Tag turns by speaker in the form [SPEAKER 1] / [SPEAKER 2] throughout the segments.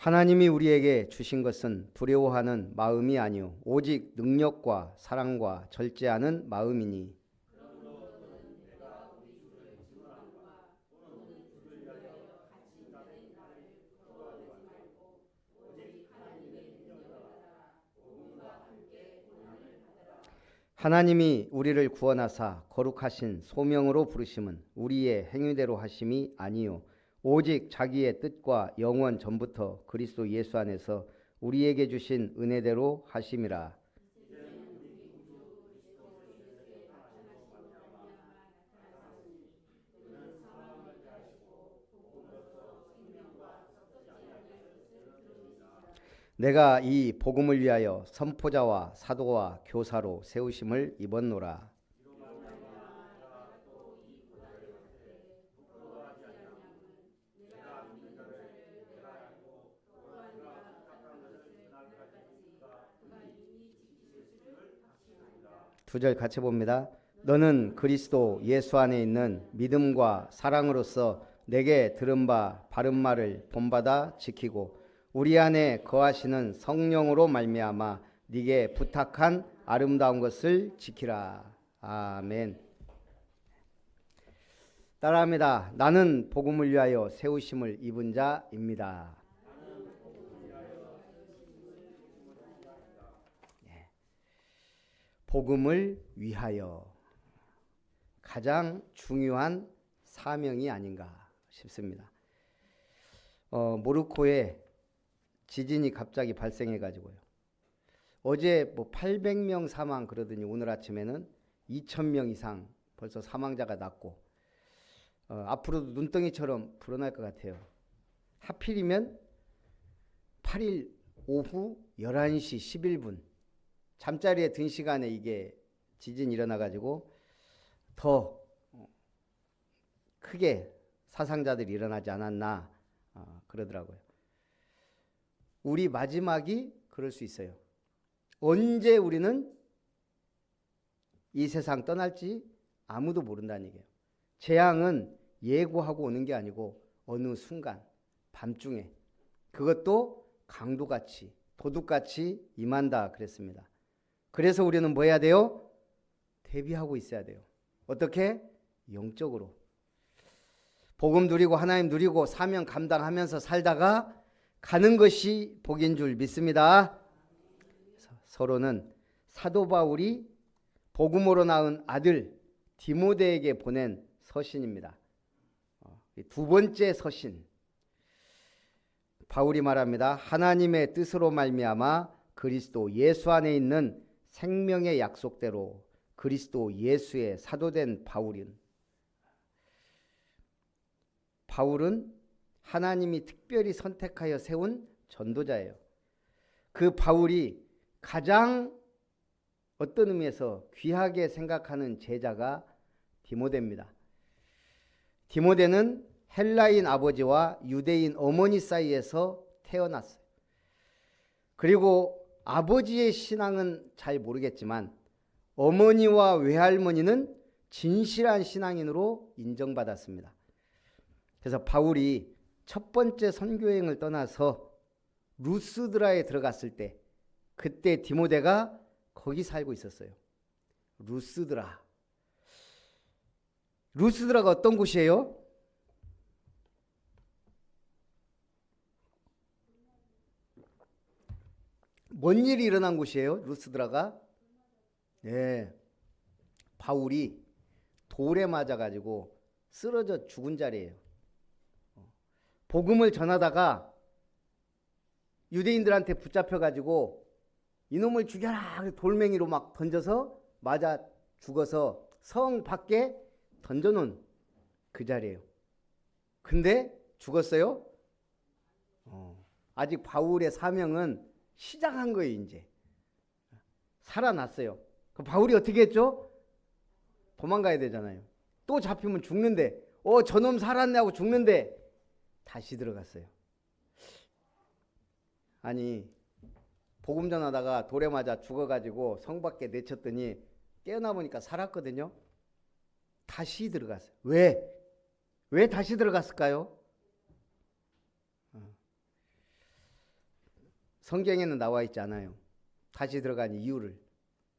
[SPEAKER 1] 하나님이 우리에게 주신 것은 두려워하는 마음이 아니요 오직 능력과 사랑과 절제하는 마음이니. 하나님이 우리를 구원하사 거룩하신 소명으로 부르심은 우리의 행위대로 하심이 아니요 오직 자기의 뜻과 영원 전부터 그리스도 예수 안에서 우리에게 주신 은혜대로 하심이라. 내가 이 복음을 위하여 선포자와 사도와 교사로 세우심을 입었노라. 두 절 같이 봅니다. 너는 그리스도 예수 안에 있는 믿음과 사랑으로서 내게 들은 바 바른 말을 본받아 지키고 우리 안에 거하시는 성령으로 말미암아 네게 부탁한 아름다운 것을 지키라. 아멘. 따라합니다. 나는 복음을 위하여 세우심을 입은 자입니다. 복음을 위하여 가장 중요한 사명이 아닌가 싶습니다. 모로코에 지진이 갑자기 발생해 가지고요. 어제 800명 사망 그러더니 오늘 아침에는 2,000명 이상 벌써 사망자가 났고 앞으로도 눈덩이처럼 불어날 것 같아요. 하필이면 8일 오후 11시 11분 잠자리에 든 시간에 이게 지진이 일어나 가지고 더 크게 사상자들이 일어나지 않았나 그러더라고요. 우리 마지막이 그럴 수 있어요. 언제 우리는 이 세상 떠날지 아무도 모른다는 얘기예요. 재앙은 예고하고 오는 게 아니고 어느 순간 밤중에 그것도 강도같이 도둑같이 임한다 그랬습니다. 그래서 우리는 뭐 해야 돼요? 대비하고 있어야 돼요. 어떻게? 영적으로. 복음 누리고 하나님 누리고 사명 감당하면서 살다가 가는 것이 복인 줄 믿습니다. 서로는 사도 바울이 복음으로 낳은 아들 디모데에게 보낸 서신입니다. 두 번째 서신. 바울이 말합니다. 하나님의 뜻으로 말미암아 그리스도 예수 안에 있는 생명의 약속대로 그리스도 예수의 사도된 바울은 하나님이 특별히 선택하여 세운 전도자예요. 그 바울이 가장 어떤 의미에서 귀하게 생각하는 제자가 디모데입니다. 디모데는 헬라인 아버지와 유대인 어머니 사이에서 태어났어요. 그리고 아버지의 신앙은 잘 모르겠지만 어머니와 외할머니는 진실한 신앙인으로 인정받았습니다. 그래서 바울이 첫 번째 선교여행을 떠나서 루스드라에 들어갔을 때 그때 디모데가 거기 살고 있었어요. 루스드라가 어떤 곳이에요? 뭔 일이 일어난 곳이에요? 루스드라가? 네, 바울이 돌에 맞아가지고 쓰러져 죽은 자리예요. 복음을 전하다가 유대인들한테 붙잡혀가지고 이놈을 죽여라 돌멩이로 막 던져서 맞아 죽어서 성 밖에 던져놓은 그 자리예요. 근데 죽었어요? 아직 바울의 사명은 시작한 거예요. 이제 살아났어요. 그 바울이 어떻게 했죠? 도망가야 되잖아요. 또 잡히면 죽는데 저놈 살았네 하고 죽는데 다시 들어갔어요. 아니 복음 전하다가 돌에 맞아 죽어가지고 성 밖에 내쳤더니 깨어나 보니까 살았거든요. 다시 들어갔어요. 왜 다시 들어갔을까요? 성경에는 나와 있지 않아요. 다시 들어간 이유를.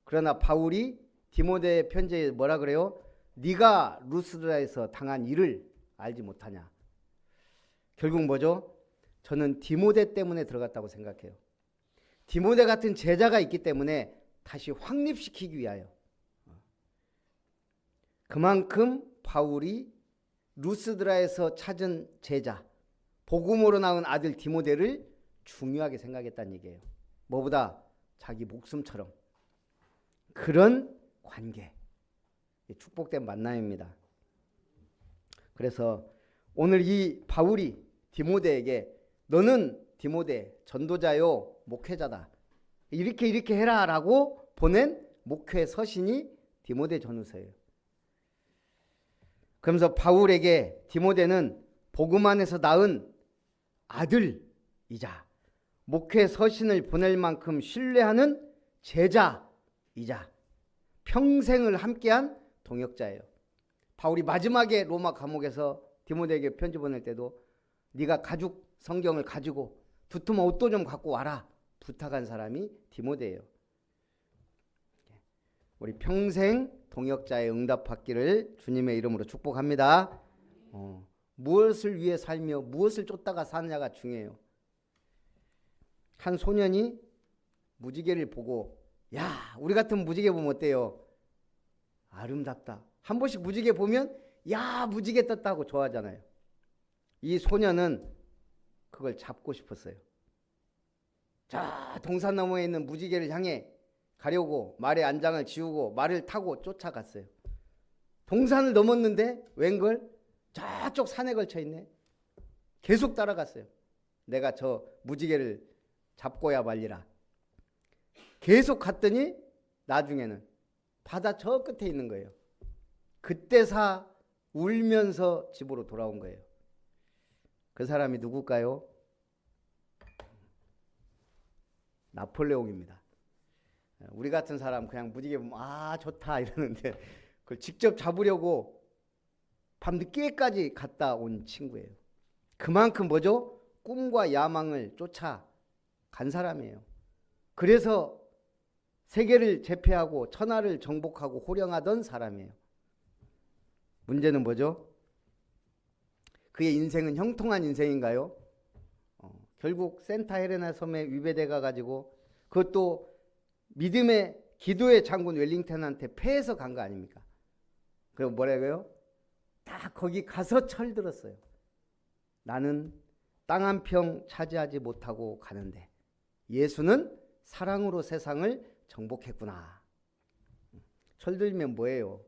[SPEAKER 1] 그러나 바울이 디모데 편지에 뭐라 그래요? 네가 루스드라에서 당한 일을 알지 못하냐. 결국 뭐죠? 저는 디모데 때문에 들어갔다고 생각해요. 디모데 같은 제자가 있기 때문에 다시 확립시키기 위하여. 그만큼 바울이 루스드라에서 찾은 제자, 복음으로 낳은 아들 디모데를 중요하게 생각했다는 얘기예요. 뭐보다 자기 목숨처럼. 그런 관계, 축복된 만남입니다. 그래서 오늘 이 바울이 디모데에게 너는 디모데 전도자요 목회자다, 이렇게 해라 라고 보낸 목회 서신이 디모데 전후서예요. 그러면서 바울에게 디모데는 복음 안에서 낳은 아들이자 목회 서신을 보낼 만큼 신뢰하는 제자이자 평생을 함께한 동역자예요. 바울이 마지막에 로마 감옥에서 디모데에게 편지 보낼 때도 네가 가죽 성경을 가지고 두툼한 옷도 좀 갖고 와라 부탁한 사람이 디모데예요. 우리 평생 동역자의 응답받기를 주님의 이름으로 축복합니다. 무엇을 위해 살며 무엇을 쫓다가 사느냐가 중요해요. 한 소년이 무지개를 보고 야, 우리 같은 무지개 보면 어때요? 아름답다. 한 번씩 무지개 보면 야, 무지개 떴다고 좋아하잖아요. 이 소년은 그걸 잡고 싶었어요. 자, 동산 너머에 있는 무지개를 향해 가려고 말의 안장을 지우고 말을 타고 쫓아갔어요. 동산을 넘었는데 웬걸 저쪽 산에 걸쳐 있네. 계속 따라갔어요. 내가 저 무지개를 잡고야 말리라. 계속 갔더니 나중에는 바다 저 끝에 있는 거예요. 그때사 울면서 집으로 돌아온 거예요. 그 사람이 누굴까요? 나폴레옹입니다. 우리 같은 사람 그냥 무지개 보면 아 좋다 이러는데 그걸 직접 잡으려고 밤늦게까지 갔다 온 친구예요. 그만큼 뭐죠? 꿈과 야망을 쫓아 간 사람이에요. 그래서 세계를 제패하고 천하를 정복하고 호령하던 사람이에요. 문제는 뭐죠? 그의 인생은 형통한 인생인가요? 결국 센타 헤레나 섬에 위배돼 가지고 그것도 믿음의 기도의 장군 웰링턴한테 패해서 간 거 아닙니까? 그리고 뭐라고요? 다 거기 가서 철들었어요. 나는 땅 한 평 차지하지 못하고 가는데 예수는 사랑으로 세상을 정복했구나. 철들면 뭐예요?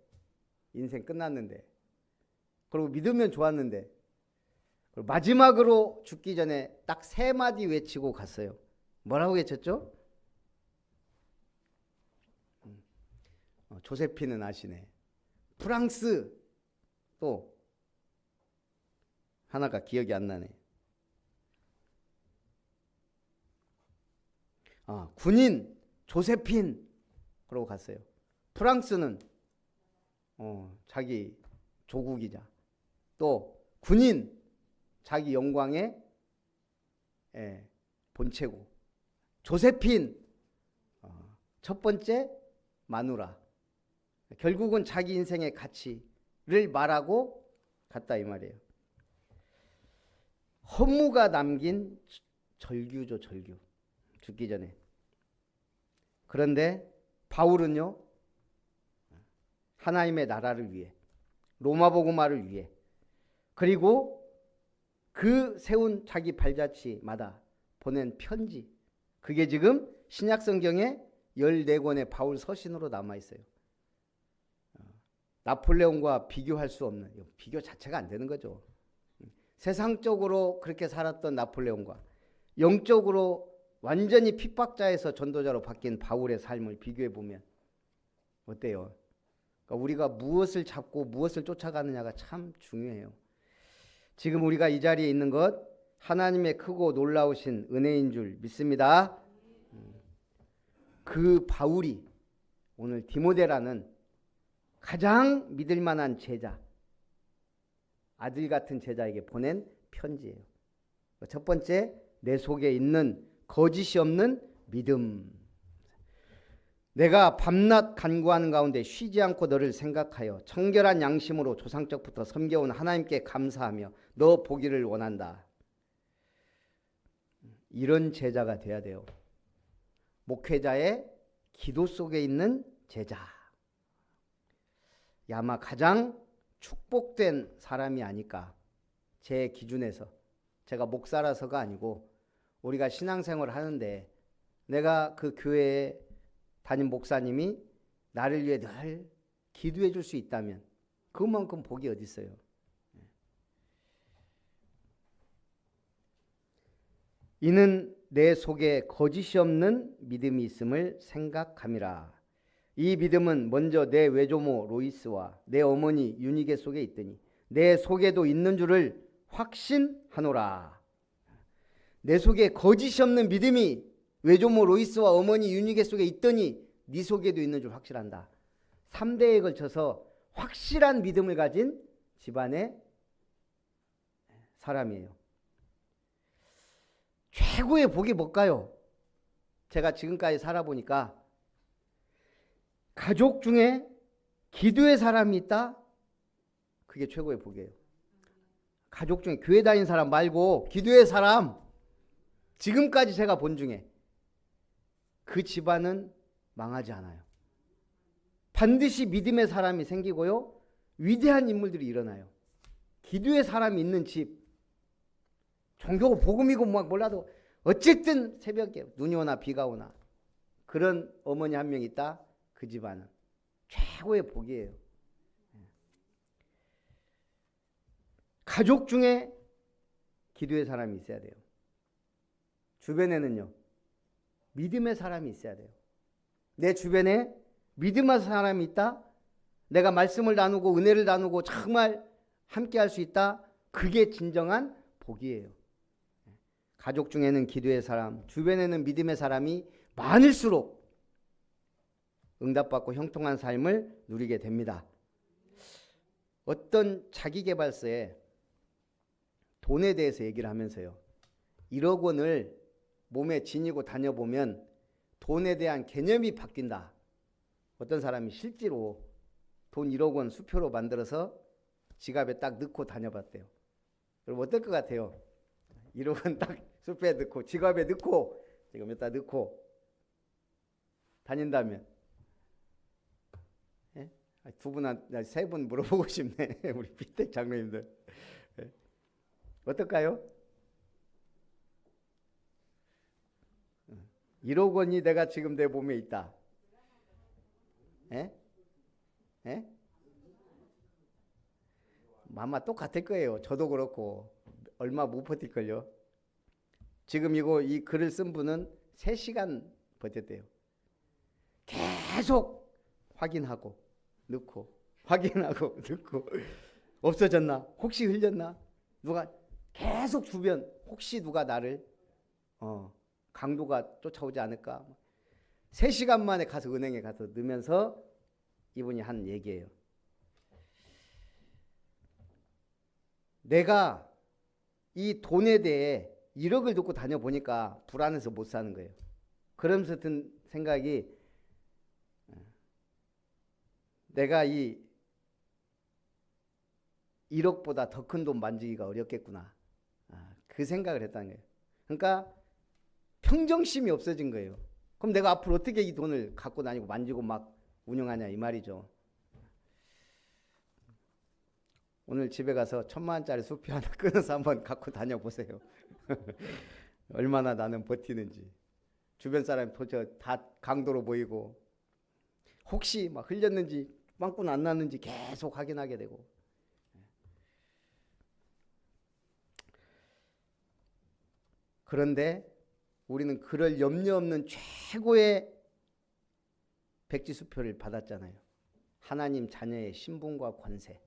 [SPEAKER 1] 인생 끝났는데. 그리고 믿으면 좋았는데. 그리고 마지막으로 죽기 전에 딱 3마디 외치고 갔어요. 뭐라고 외쳤죠? 조세피는 아시네. 프랑스. 또 하나가 기억이 안 나네. 군인 조세핀 그러고 갔어요. 프랑스는 자기 조국이자 또 군인 자기 영광의 본체고 조세핀 첫 번째 마누라. 결국은 자기 인생의 가치를 말하고 갔다 이 말이에요. 허무가 남긴 절규죠, 절규. 죽기 전에. 그런데 바울은요, 하나님의 나라를 위해, 로마 복음화를 위해, 그리고 그 세운 자기 발자취마다 보낸 편지, 그게 지금 신약 성경에 14권의 바울 서신으로 남아 있어요. 나폴레옹과 비교할 수 없는, 비교 자체가 안 되는 거죠. 세상적으로 그렇게 살았던 나폴레옹과 영적으로 완전히 핍박자에서 전도자로 바뀐 바울의 삶을 비교해 보면 어때요? 그러니까 우리가 무엇을 잡고 무엇을 쫓아가느냐가 참 중요해요. 지금 우리가 이 자리에 있는 것 하나님의 크고 놀라우신 은혜인 줄 믿습니다. 그 바울이 오늘 디모데라는 가장 믿을 만한 제자, 아들 같은 제자에게 보낸 편지예요. 첫 번째, 내 속에 있는 거짓이 없는 믿음. 내가 밤낮 간구하는 가운데 쉬지 않고 너를 생각하여 청결한 양심으로 조상적부터 섬겨온 하나님께 감사하며 너 보기를 원한다. 이런 제자가 돼야 돼요. 목회자의 기도 속에 있는 제자. 아마 가장 축복된 사람이 아닐까. 제 기준에서. 제가 목사라서가 아니고 우리가 신앙생활을 하는데 내가 그 교회에 담임 목사님이 나를 위해 늘 기도해 줄 수 있다면 그만큼 복이 어디 있어요. 이는 내 속에 거짓이 없는 믿음이 있음을 생각함이라. 이 믿음은 먼저 내 외조모 로이스와 내 어머니 유니게 속에 있더니 내 속에도 있는 줄을 확신하노라. 내 속에 거짓이 없는 믿음이 외조모 로이스와 어머니 유니게 속에 있더니 네 속에도 있는 줄 확실한다. 3대에 걸쳐서 확실한 믿음을 가진 집안의 사람이에요. 최고의 복이 뭘까요? 제가 지금까지 살아보니까 가족 중에 기도의 사람이 있다? 그게 최고의 복이에요. 가족 중에 교회 다니는 사람 말고 기도의 사람, 지금까지 제가 본 중에 그 집안은 망하지 않아요. 반드시 믿음의 사람이 생기고요. 위대한 인물들이 일어나요. 기도의 사람이 있는 집, 종교고 복음이고 막 몰라도 어쨌든 새벽에 눈이 오나 비가 오나 그런 어머니 한 명 있다. 그 집안은 최고의 복이에요. 가족 중에 기도의 사람이 있어야 돼요. 주변에는요, 믿음의 사람이 있어야 돼요. 내 주변에 믿음의 사람이 있다. 내가 말씀을 나누고 은혜를 나누고 정말 함께 할 수 있다. 그게 진정한 복이에요. 가족 중에는 기도의 사람, 주변에는 믿음의 사람이 많을수록 응답받고 형통한 삶을 누리게 됩니다. 어떤 자기계발서에 돈에 대해서 얘기를 하면서요, 1억 원을 몸에 지니고 다녀보면 돈에 대한 개념이 바뀐다. 어떤 사람이 실제로 돈 1억 원 수표로 만들어서 지갑에 딱 넣고 다녀봤대요. 여러분 어떨 것 같아요? 1억 원 딱 수표에 넣고 지갑에 넣고 지금 여기다 넣고 다닌다면, 예? 두 분, 세 분 물어보고 싶네. 우리 비택 장로님들. 예? 어떨까요? 1억 원이 내가 지금 내 몸에 있다. 예? 예? 아마 똑같을 거예요. 저도 그렇고 얼마 못 버틸걸요. 지금 이 글을 쓴 분은 3시간 버텼대요. 계속 확인하고 넣고 확인하고 넣고 없어졌나? 혹시 흘렸나? 누가 계속 주변 혹시 누가 나를 강도가 쫓아오지 않을까? 3시간 만에 가서 은행에 가서 넣으면서 이분이 한 얘기예요. 내가 이 돈에 대해 1억을 놓고 다녀보니까 불안해서 못 사는 거예요. 그러면서 든 생각이, 내가 이 1억보다 더 큰 돈 만지기가 어렵겠구나. 그 생각을 했다는 거예요. 그러니까 평정심이 없어진 거예요. 그럼 내가 앞으로 어떻게 이 돈을 갖고 다니고 만지고 막 운영하냐 이 말이죠. 오늘 집에 가서 1,000만 원짜리 수표 하나 끊어서 한번 갖고 다녀보세요. 얼마나 나는 버티는지. 주변 사람이 도대체 다 강도로 보이고 혹시 막 흘렸는지 빵꾸는 안 났는지 계속 확인하게 되고. 그런데 우리는 그럴 염려 없는 최고의 백지수표를 받았잖아요. 하나님 자녀의 신분과 권세,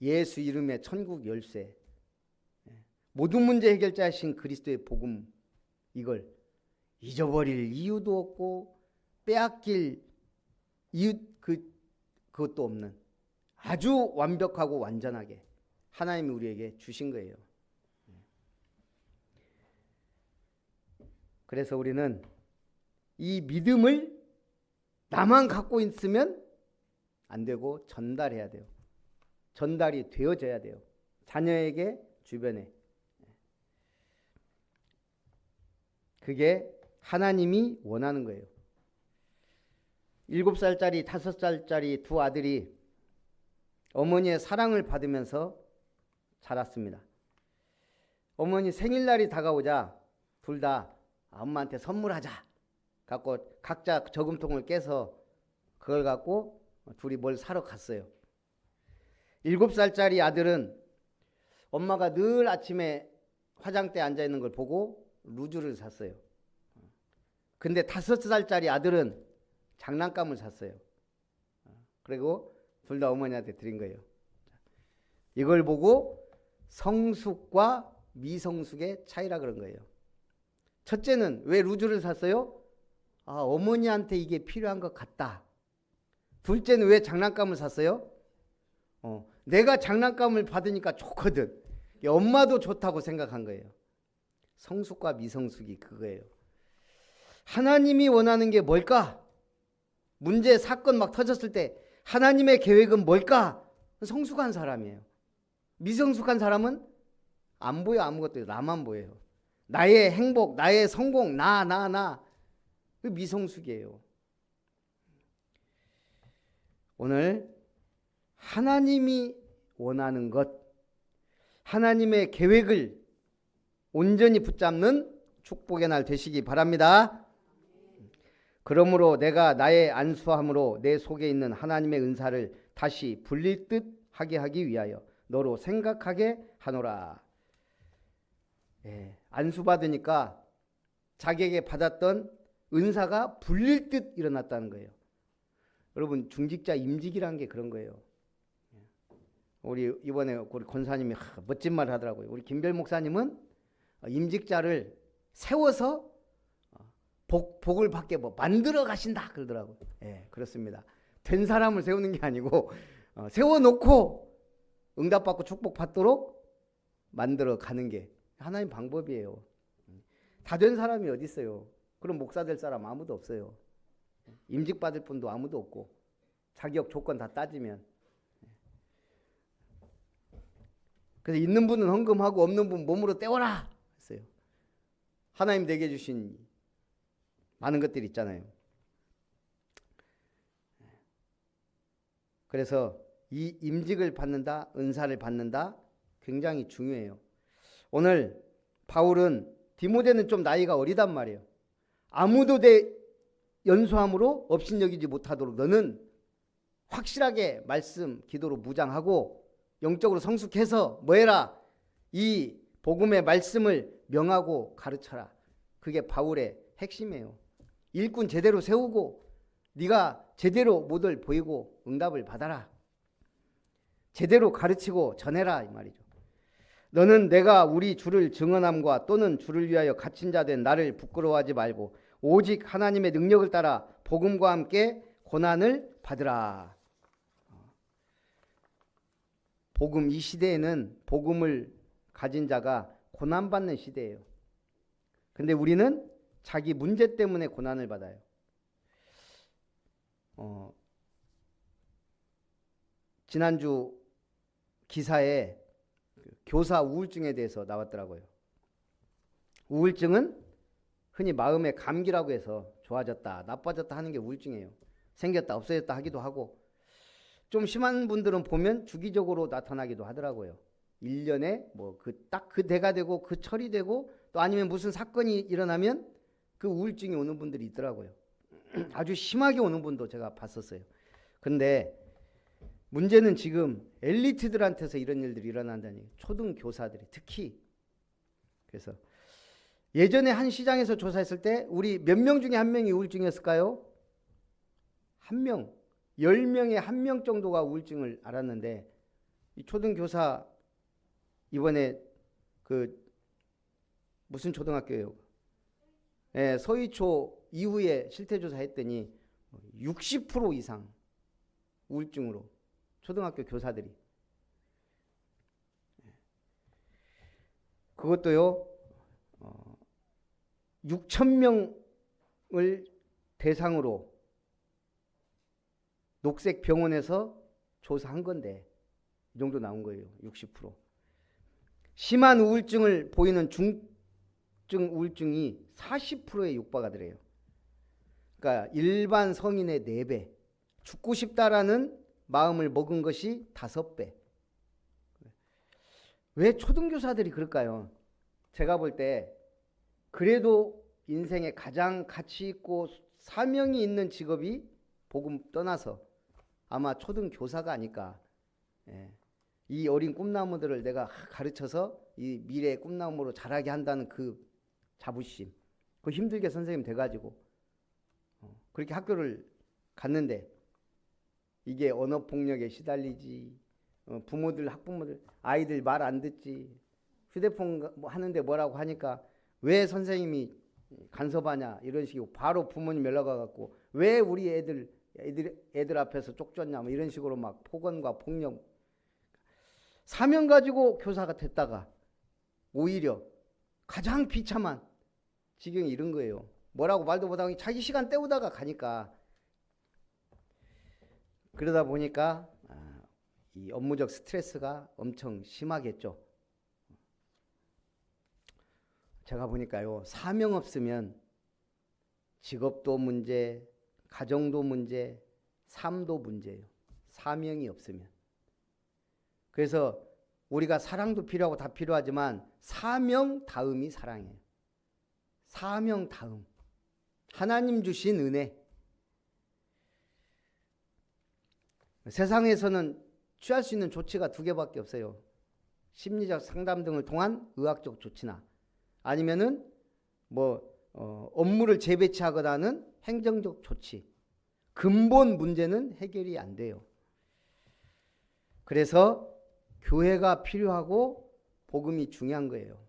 [SPEAKER 1] 예수 이름의 천국 열쇠, 모든 문제 해결자이신 그리스도의 복음, 이걸 잊어버릴 이유도 없고 빼앗길 이유 그것도 없는 아주 완벽하고 완전하게 하나님이 우리에게 주신 거예요. 그래서 우리는 이 믿음을 나만 갖고 있으면 안 되고 전달해야 돼요. 전달이 되어져야 돼요. 자녀에게, 주변에. 그게 하나님이 원하는 거예요. 7살짜리, 5살짜리 두 아들이 어머니의 사랑을 받으면서 자랐습니다. 어머니 생일날이 다가오자 둘 다 엄마한테 선물하자 갖고 각자 저금통을 깨서 그걸 갖고 둘이 뭘 사러 갔어요. 7살짜리 아들은 엄마가 늘 아침에 화장대에 앉아있는 걸 보고 루즈를 샀어요. 근데 5살짜리 아들은 장난감을 샀어요. 그리고 둘 다 어머니한테 드린 거예요. 이걸 보고 성숙과 미성숙의 차이라 그런 거예요. 첫째는 왜 루즈를 샀어요? 어머니한테 이게 필요한 것 같다. 둘째는 왜 장난감을 샀어요? 내가 장난감을 받으니까 좋거든. 엄마도 좋다고 생각한 거예요. 성숙과 미성숙이 그거예요. 하나님이 원하는 게 뭘까? 문제, 사건 막 터졌을 때 하나님의 계획은 뭘까? 성숙한 사람이에요. 미성숙한 사람은 안 보여. 아무것도. 나만 보여요. 나의 행복, 나의 성공, 나. 그 미성숙이에요. 오늘 하나님이 원하는 것, 하나님의 계획을 온전히 붙잡는 축복의 날 되시기 바랍니다. 그러므로 내가 나의 안수함으로 내 속에 있는 하나님의 은사를 다시 불릴 듯 하게 하기 위하여 너로 생각하게 하노라. 안수 받으니까 자기에게 받았던 은사가 불릴 듯 일어났다는 거예요. 여러분, 중직자 임직이라는 게 그런 거예요. 우리 이번에 우리 권사님이 멋진 말을 하더라고요. 우리 김별 목사님은 임직자를 세워서 복을 받게 만들어 가신다 그러더라고요. 그렇습니다. 된 사람을 세우는 게 아니고 세워놓고 응답받고 축복받도록 만들어 가는 게 하나님 방법이에요. 다 된 사람이 어디 있어요? 그럼 목사 될 사람 아무도 없어요. 임직 받을 분도 아무도 없고 자격 조건 다 따지면. 그래서 있는 분은 헌금하고 없는 분 몸으로 떼어라 했어요. 하나님 내게 주신 많은 것들이 있잖아요. 그래서 이 임직을 받는다, 은사를 받는다 굉장히 중요해요. 오늘 바울은 디모데는 좀 나이가 어리단 말이에요. 아무도 내 연소함으로 업신여기지 못하도록 너는 확실하게 말씀, 기도로 무장하고 영적으로 성숙해서 뭐해라? 이 복음의 말씀을 명하고 가르쳐라. 그게 바울의 핵심이에요. 일꾼 제대로 세우고 네가 제대로 모델 보이고 응답을 받아라. 제대로 가르치고 전해라 이 말이죠. 너는 내가 우리 주를 증언함과 또는 주를 위하여 갇힌 자 된 나를 부끄러워하지 말고 오직 하나님의 능력을 따라 복음과 함께 고난을 받으라. 복음, 이 시대에는 복음을 가진 자가 고난받는 시대예요. 근데 우리는 자기 문제 때문에 고난을 받아요. 지난주 기사에 교사 우울증에 대해서 나왔더라고요. 우울증은 흔히 마음의 감기라고 해서 좋아졌다, 나빠졌다 하는 게 우울증이에요. 생겼다, 없어졌다 하기도 하고 좀 심한 분들은 보면 주기적으로 나타나기도 하더라고요. 1년에 뭐 딱 그 대가 되고 그 철이 되고 또 아니면 무슨 사건이 일어나면 그 우울증이 오는 분들이 있더라고요. 아주 심하게 오는 분도 제가 봤었어요. 근데 문제는 지금 엘리트들한테서 이런 일들이 일어난다니, 초등교사들이 특히. 그래서 예전에 한 시장에서 조사했을 때 우리 몇 명 중에 한 명이 우울증이었을까요? 한 명, 10명에 한 명 정도가 우울증을 앓았는데 이 초등교사 이번에 무슨 초등학교예요? 서희초 이후에 실태조사 했더니 60% 이상 우울증으로 초등학교 교사들이. 그것도요, 6천 명을 대상으로 녹색병원에서 조사한 건데 이 정도 나온 거예요. 60%. 심한 우울증을 보이는 중증 우울증이 40%에 육박하더래요. 그러니까 일반 성인의 4배. 죽고 싶다라는 마음을 먹은 것이 5배. 왜 초등교사들이 그럴까요? 제가 볼 때 그래도 인생에 가장 가치 있고 사명이 있는 직업이 복음 떠나서 아마 초등교사가 아닐까. 예. 이 어린 꿈나무들을 내가 가르쳐서 이 미래의 꿈나무로 자라게 한다는 그 자부심. 그 힘들게 선생님 돼가지고 그렇게 학교를 갔는데 이게 언어폭력에 시달리지, 부모들, 학부모들, 아이들 말 안 듣지, 휴대폰 뭐 하는데 뭐라고 하니까 왜 선생님이 간섭하냐 이런 식이고 바로 부모님 연락 와갖고 왜 우리 애들 앞에서 쪽졌냐 뭐 이런 식으로 막 폭언과 폭력. 사명 가지고 교사가 됐다가 오히려 가장 비참한 지경이 이런 거예요. 뭐라고 말도 못하고 자기 시간 때우다가 가니까. 그러다 보니까 이 업무적 스트레스가 엄청 심하겠죠. 제가 보니까요, 사명 없으면 직업도 문제, 가정도 문제, 삶도 문제예요. 사명이 없으면. 그래서 우리가 사랑도 필요하고 다 필요하지만 사명 다음이 사랑이에요. 사명 다음. 하나님 주신 은혜. 세상에서는 취할 수 있는 조치가 2개밖에 없어요. 심리적 상담 등을 통한 의학적 조치나 아니면은 업무를 재배치하거나 하는 행정적 조치. 근본 문제는 해결이 안 돼요. 그래서 교회가 필요하고 복음이 중요한 거예요.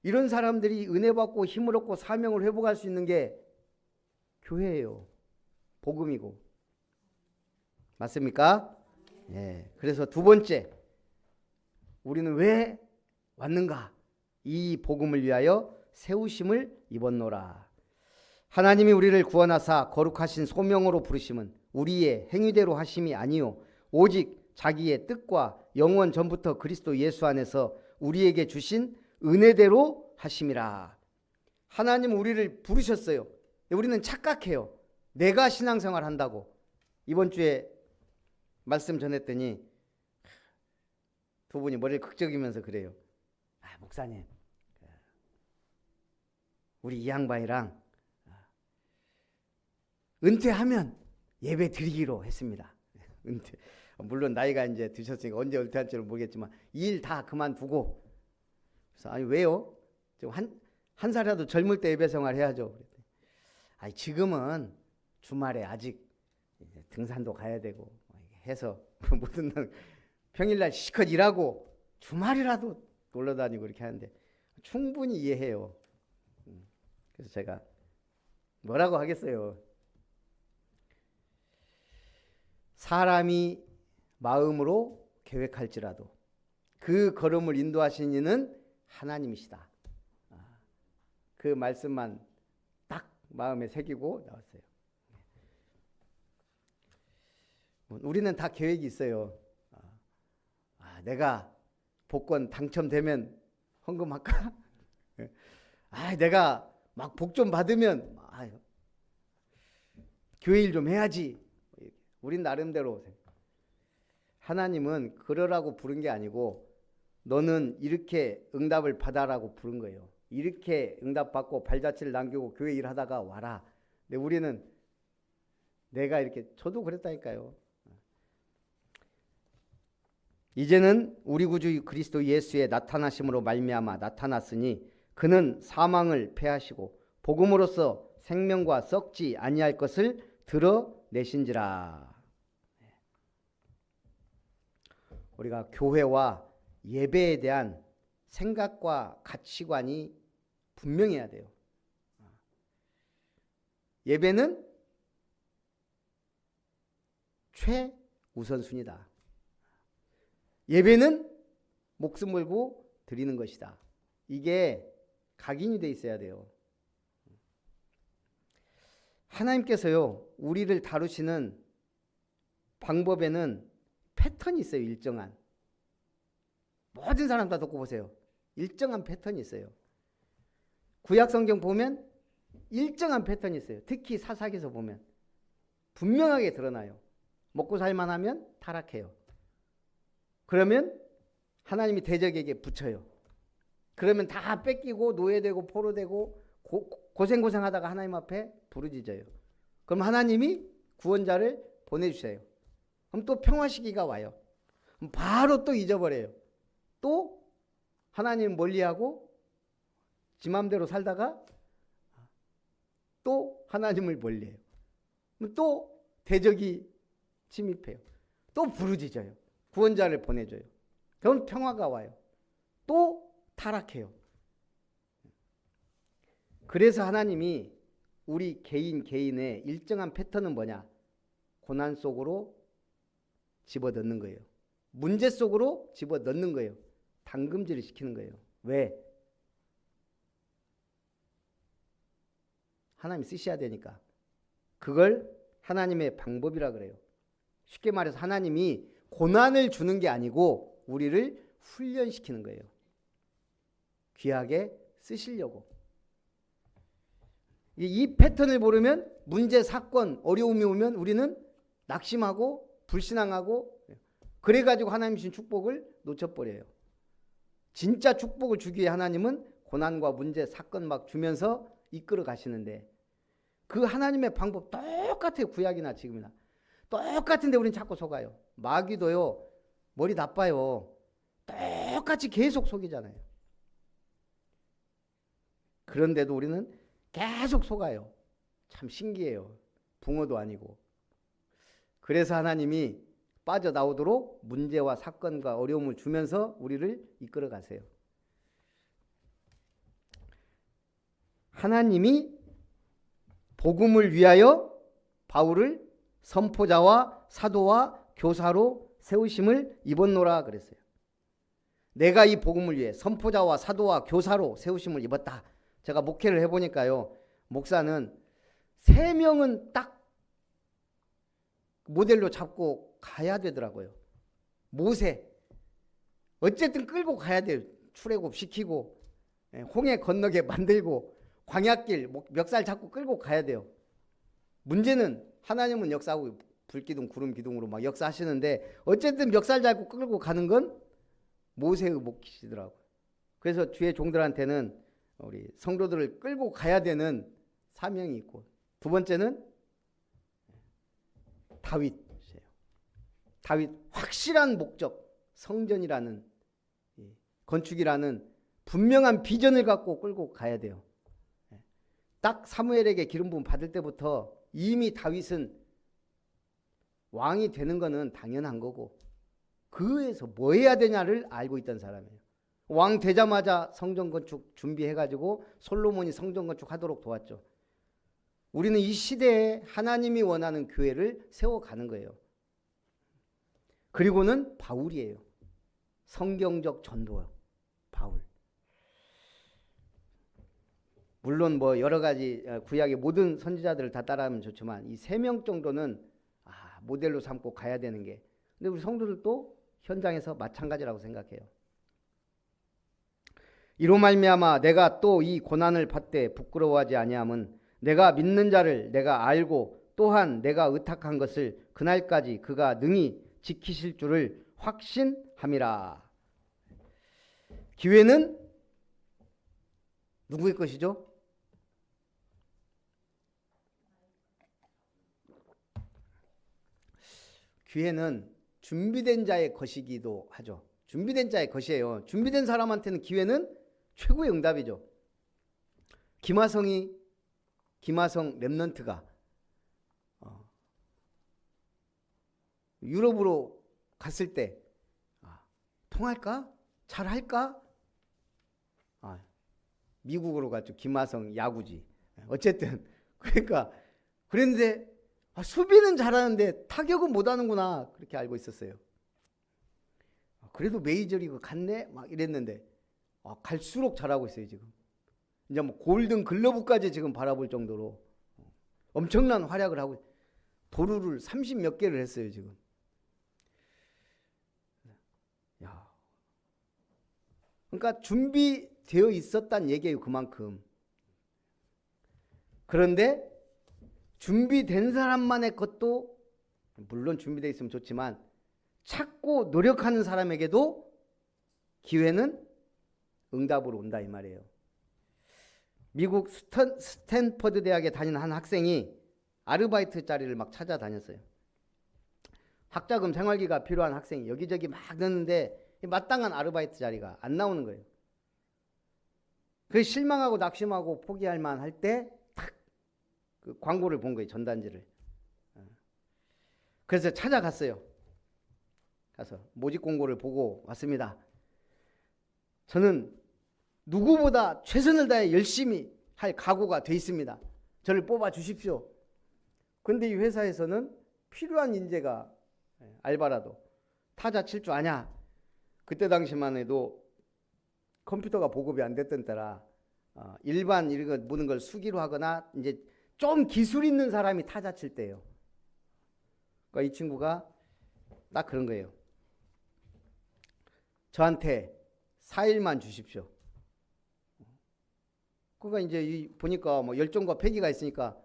[SPEAKER 1] 이런 사람들이 은혜 받고 힘을 얻고 사명을 회복할 수 있는 게 교회예요. 복음이고. 맞습니까? 네. 그래서 2번째, 우리는 왜 왔는가? 이 복음을 위하여 세우심을 입었노라. 하나님이 우리를 구원하사 거룩하신 소명으로 부르심은 우리의 행위대로 하심이 아니요 오직 자기의 뜻과 영원 전부터 그리스도 예수 안에서 우리에게 주신 은혜대로 하심이라. 하나님 우리를 부르셨어요. 우리는 착각해요. 내가 신앙생활 한다고. 이번 주에 말씀 전했더니 2분이 머리를 극적이면서 그래요. 목사님, 우리 이 양반이랑 은퇴하면 예배 드리기로 했습니다. 은퇴. 물론 나이가 이제 드셨으니까 언제 은퇴할지는 모르겠지만 일 다 그만두고. 그래서 아니 왜요? 좀 한 살이라도 젊을 때 예배 생활 해야죠. 아니 지금은 주말에 아직 등산도 가야 되고 해서 모든 날 평일날 시컷 일하고 주말이라도 놀러 다니고 이렇게 하는데 충분히 이해해요. 그래서 제가 뭐라고 하겠어요. 사람이 마음으로 계획할지라도 그 걸음을 인도하신 이는 하나님이시다. 그 말씀만 딱 마음에 새기고 나왔어요. 우리는 다 계획이 있어요. 내가 복권 당첨되면 헌금할까? 내가 막 복 좀 받으면 교회 일 좀 해야지. 우린 나름대로. 하나님은 그러라고 부른 게 아니고 너는 이렇게 응답을 받아라고 부른 거예요. 이렇게 응답받고 발자취를 남기고 교회 일하다가 와라. 근데 우리는 내가 이렇게, 저도 그랬다니까요. 이제는 우리 구주 그리스도 예수의 나타나심으로 말미암아 나타났으니 그는 사망을 패하시고 복음으로써 생명과 썩지 아니할 것을 드러내신지라. 우리가 교회와 예배에 대한 생각과 가치관이 분명해야 돼요. 예배는 최우선순위다. 예배는 목숨 걸고 드리는 것이다. 이게 각인이 돼 있어야 돼요. 하나님께서요, 우리를 다루시는 방법에는 패턴이 있어요. 일정한. 모든 사람 다 듣고 보세요. 일정한 패턴이 있어요. 구약 성경 보면 일정한 패턴이 있어요. 특히 사사기에서 보면 분명하게 드러나요. 먹고 살만하면 타락해요. 그러면 하나님이 대적에게 붙여요. 그러면 다 뺏기고 노예되고 포로되고 고생하다가 하나님 앞에 부르짖어요. 그럼 하나님이 구원자를 보내주세요. 그럼 또 평화 시기가 와요. 그럼 바로 또 잊어버려요. 또 하나님 멀리하고 지 맘대로 살다가 또 하나님을 멀리해요. 또 대적이 침입해요. 또 부르짖어요. 구원자를 보내줘요. 그럼 평화가 와요. 또 타락해요. 그래서 하나님이 우리 개인의 일정한 패턴은 뭐냐? 고난 속으로 집어넣는 거예요. 문제 속으로 집어넣는 거예요. 담금질을 시키는 거예요. 왜? 하나님이 쓰셔야 되니까. 그걸 하나님의 방법이라 그래요. 쉽게 말해서 하나님이 고난을 주는 게 아니고 우리를 훈련시키는 거예요. 귀하게 쓰시려고. 이 패턴을 모르면 문제, 사건, 어려움이 오면 우리는 낙심하고 불신앙하고 그래가지고 하나님 주신 축복을 놓쳐버려요. 진짜 축복을 주기 위해 하나님은 고난과 문제, 사건 막 주면서 이끌어 가시는데 그 하나님의 방법 똑같아요. 구약이나 지금이나. 똑같은데 우린 자꾸 속아요. 마귀도요. 머리 나빠요. 똑같이 계속 속이잖아요. 그런데도 우리는 계속 속아요. 참 신기해요. 붕어도 아니고. 그래서 하나님이 빠져나오도록 문제와 사건과 어려움을 주면서 우리를 이끌어 가세요. 하나님이 복음을 위하여 바울을 선포자와 사도와 교사로 세우심을 입었노라 그랬어요. 내가 이 복음을 위해 선포자와 사도와 교사로 세우심을 입었다. 제가 목회를 해보니까요. 목사는 3명은 딱 모델로 잡고 가야 되더라고요. 모세. 어쨌든 끌고 가야 돼요. 출애굽 시키고 홍해 건너게 만들고 광야길 멱살 잡고 끌고 가야 돼요. 문제는 하나님은 역사하고 불기둥 구름 기둥으로 막 역사하시는데 어쨌든 멱살 잡고 끌고 가는 건 모세의 몫이시더라고요. 그래서 주의 종들한테는 우리 성도들을 끌고 가야 되는 사명이 있고 두 번째는 다윗이에요. 다윗 확실한 목적, 성전이라는 건축이라는 분명한 비전을 갖고 끌고 가야 돼요. 딱 사무엘에게 기름 부음 받을 때부터 이미 다윗은 왕이 되는 거는 당연한 거고 그에서 뭐 해야 되냐를 알고 있던 사람이에요. 왕 되자마자 성전 건축 준비해가지고 솔로몬이 성전 건축하도록 도왔죠. 우리는 이 시대에 하나님이 원하는 교회를 세워가는 거예요. 그리고는 바울이에요. 성경적 전도 바울. 물론 뭐 여러 가지 구약의 모든 선지자들을 다 따라하면 좋지만 이 3명 정도는 모델로 삼고 가야 되는 게. 근데 우리 성도들도 현장에서 마찬가지라고 생각해요. 이로 말미암아 내가 또 이 고난을 받되 부끄러워하지 아니함은 내가 믿는 자를 내가 알고 또한 내가 의탁한 것을 그날까지 그가 능히 지키실 줄을 확신함이라. 기회는 누구의 것이죠? 기회는 준비된 자의 것이기도 하죠. 준비된 자의 것이에요. 준비된 사람한테는 기회는 최고의 응답이죠. 김하성 랩런트가 유럽으로 갔을 때 통할까? 잘할까? 미국으로 갔죠. 김하성 야구지. 어쨌든 그러니까 그랬는데 수비는 잘하는데 타격은 못하는구나 그렇게 알고 있었어요. 그래도 메이저리그 갔네 막 이랬는데 갈수록 잘하고 있어요 지금. 이제 뭐 골든 글러브까지 지금 바라볼 정도로 엄청난 활약을 하고 도루를 30몇 개를 했어요 지금. 야, 그러니까 준비되어 있었단 얘기예요 그만큼. 그런데 준비된 사람만의 것도 물론 준비되어 있으면 좋지만 찾고 노력하는 사람에게도 기회는 응답으로 온다 이 말이에요. 미국 스탠퍼드 대학에 다니는 한 학생이 아르바이트 자리를 막 찾아다녔어요. 학자금 생활비가 필요한 학생이 여기저기 막 넣는데 마땅한 아르바이트 자리가 안 나오는 거예요. 그래서 실망하고 낙심하고 포기할 만할 때 탁 그 광고를 본 거예요. 전단지를. 그래서 찾아갔어요. 가서 모집 공고를 보고 왔습니다. 저는 누구보다 최선을 다해 열심히 할 각오가 돼 있습니다. 저를 뽑아 주십시오. 근데 이 회사에서는 필요한 인재가 알바라도 타자 칠 줄 아냐? 그때 당시만 해도 컴퓨터가 보급이 안 됐던 때라 일반 이런 거 모든 걸 수기로 하거나 이제 좀 기술 있는 사람이 타자 칠 때예요. 그러니까 이 친구가 딱 그런 거예요. 저한테 4일만 주십시오. 그러니까 이제 보니까 뭐 열정과 패기가 있으니까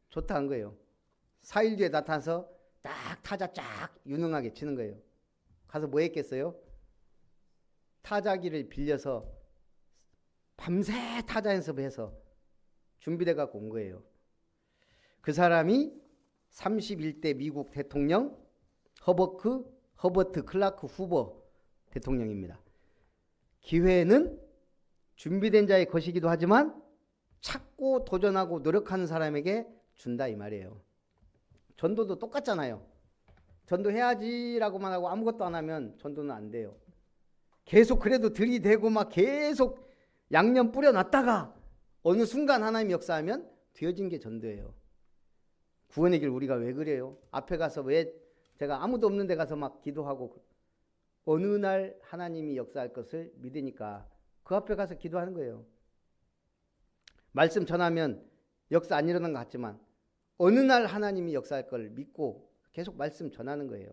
[SPEAKER 1] 좋다 한 거예요. 4일 뒤에 나타나서 딱 타자 쫙 유능하게 치는 거예요. 가서 뭐 했겠어요? 타자기를 빌려서 밤새 타자 연습해서 준비돼 갖고 온 거예요. 그 사람이 31대 미국 대통령 허버트 클라크 후보 대통령입니다. 기회는 준비된 자의 것이기도 하지만 찾고 도전하고 노력하는 사람에게 준다 이 말이에요. 전도도 똑같잖아요. 전도해야지라고만 하고 아무것도 안 하면 전도는 안 돼요. 계속 그래도 들이대고 막 계속 양념 뿌려놨다가 어느 순간 하나님이 역사하면 되어진 게 전도예요. 구원의 길 우리가 왜 그래요? 앞에 가서 왜 제가 아무도 없는 데 가서 막 기도하고 어느 날 하나님이 역사할 것을 믿으니까 그 앞에 가서 기도하는 거예요. 말씀 전하면 역사 안 일어난 것 같지만 어느 날 하나님이 역사할 걸 믿고 계속 말씀 전하는 거예요.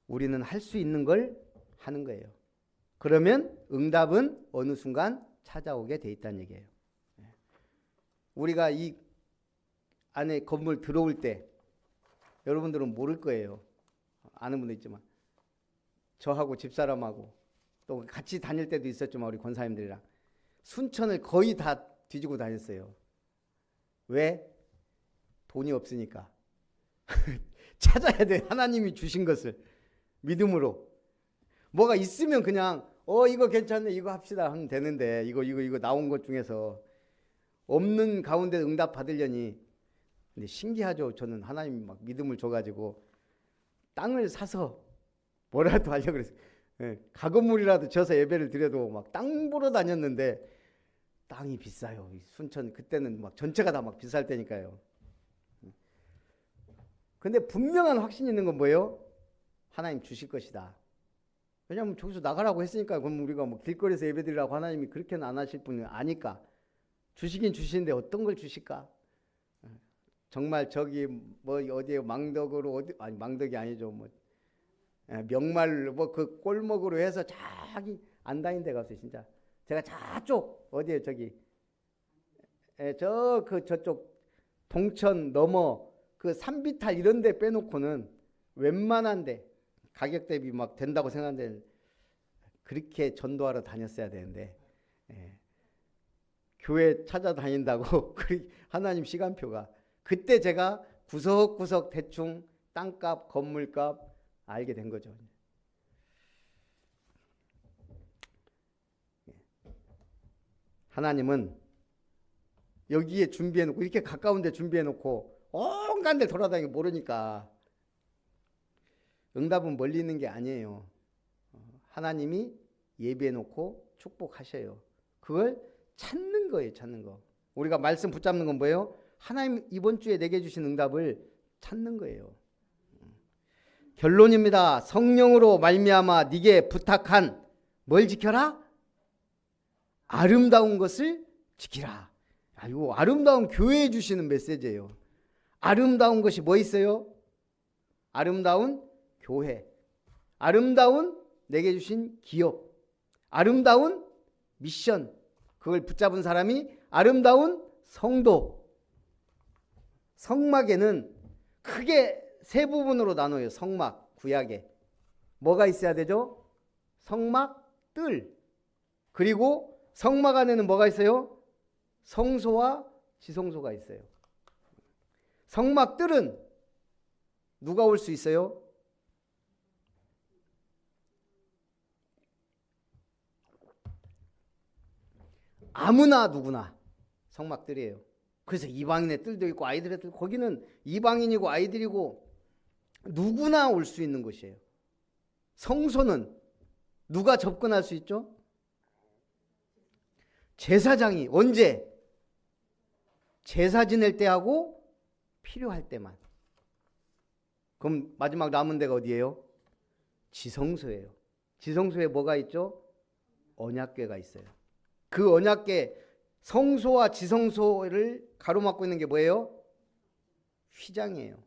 [SPEAKER 1] 우리는 할 수 있는 걸 하는 거예요. 그러면 응답은 어느 순간 찾아오게 돼 있다는 얘기예요. 우리가 이 안에 건물 들어올 때 여러분들은 모를 거예요. 아는 분도 있지만 저하고 집사람하고 또 같이 다닐 때도 있었지만 우리 권사님들이랑 순천을 거의 다 뒤지고 다녔어요. 왜? 돈이 없으니까. 찾아야 돼. 하나님이 주신 것을 믿음으로. 뭐가 있으면 그냥 이거 괜찮네 이거 합시다 하면 되는데 이거 나온 것 중에서 없는 가운데 응답 받으려니. 근데 신기하죠. 저는 하나님이 막 믿음을 줘가지고 땅을 사서 뭐라도 하려고 그랬어요. 가건물이라도 져서 예배를 드려도 막 땅 보러 다녔는데 땅이 비싸요. 순천 그때는 막 전체가 다 막 비쌀 때니까요. 근데 분명한 확신이 있는 건 뭐예요? 하나님 주실 것이다. 왜냐하면 저기서 나가라고 했으니까. 그럼 우리가 뭐 길거리에서 예배드리라고 하나님이 그렇게는 안 하실 분이 아니까 주시긴 주시는데 어떤 걸 주실까? 정말 저기 뭐 어디에 망덕으로 아니 망덕이 아니죠. 뭐 명말 뭐 그 꼴목으로 해서 저기 안 다닌 데가 없어요. 진짜 제가 저쪽 어디에 저기 저쪽 동천 넘어 그 산비탈 이런 데 빼놓고는 웬만한 데 가격 대비 막 된다고 생각하는데 그렇게 전도하러 다녔어야 되는데 교회 찾아다닌다고 하나님 시간표가 그때 제가 구석구석 대충 땅값 건물값 알게 된 거죠. 하나님은 여기에 준비해놓고 이렇게 가까운 데 준비해놓고 온갖 데 돌아다니고 모르니까 응답은 멀리 있는 게 아니에요. 하나님이 예비해놓고 축복하셔요. 그걸 찾는 거예요. 찾는 거. 우리가 말씀 붙잡는 건 뭐예요? 하나님 이번 주에 내게 주신 응답을 찾는 거예요. 결론입니다. 성령으로 말미암아 네게 부탁한 뭘 지켜라? 아름다운 것을 지키라. 이거 아름다운 교회에 주시는 메시지예요. 아름다운 것이 뭐 있어요? 아름다운 교회, 아름다운 내게 주신 기업, 아름다운 미션, 그걸 붙잡은 사람이 아름다운 성도. 성막에는 크게 세 부분으로 나눠요. 성막, 구약에 뭐가 있어야 되죠? 성막 뜰, 그리고 성막 안에는 뭐가 있어요? 성소와 지성소가 있어요. 성막 뜰은 누가 올 수 있어요? 아무나 누구나 성막 뜰이에요. 그래서 이방인의 뜰도 있고 아이들의 뜰, 거기는 이방인이고 아이들이고 누구나 올 수 있는 곳이에요. 성소는 누가 접근할 수 있죠? 제사장이. 언제? 제사 지낼 때 하고 필요할 때만. 그럼 마지막 남은 데가 어디예요? 지성소예요. 지성소에 뭐가 있죠? 언약궤가 있어요. 그 언약궤, 성소와 지성소를 가로막고 있는 게 뭐예요? 휘장이에요.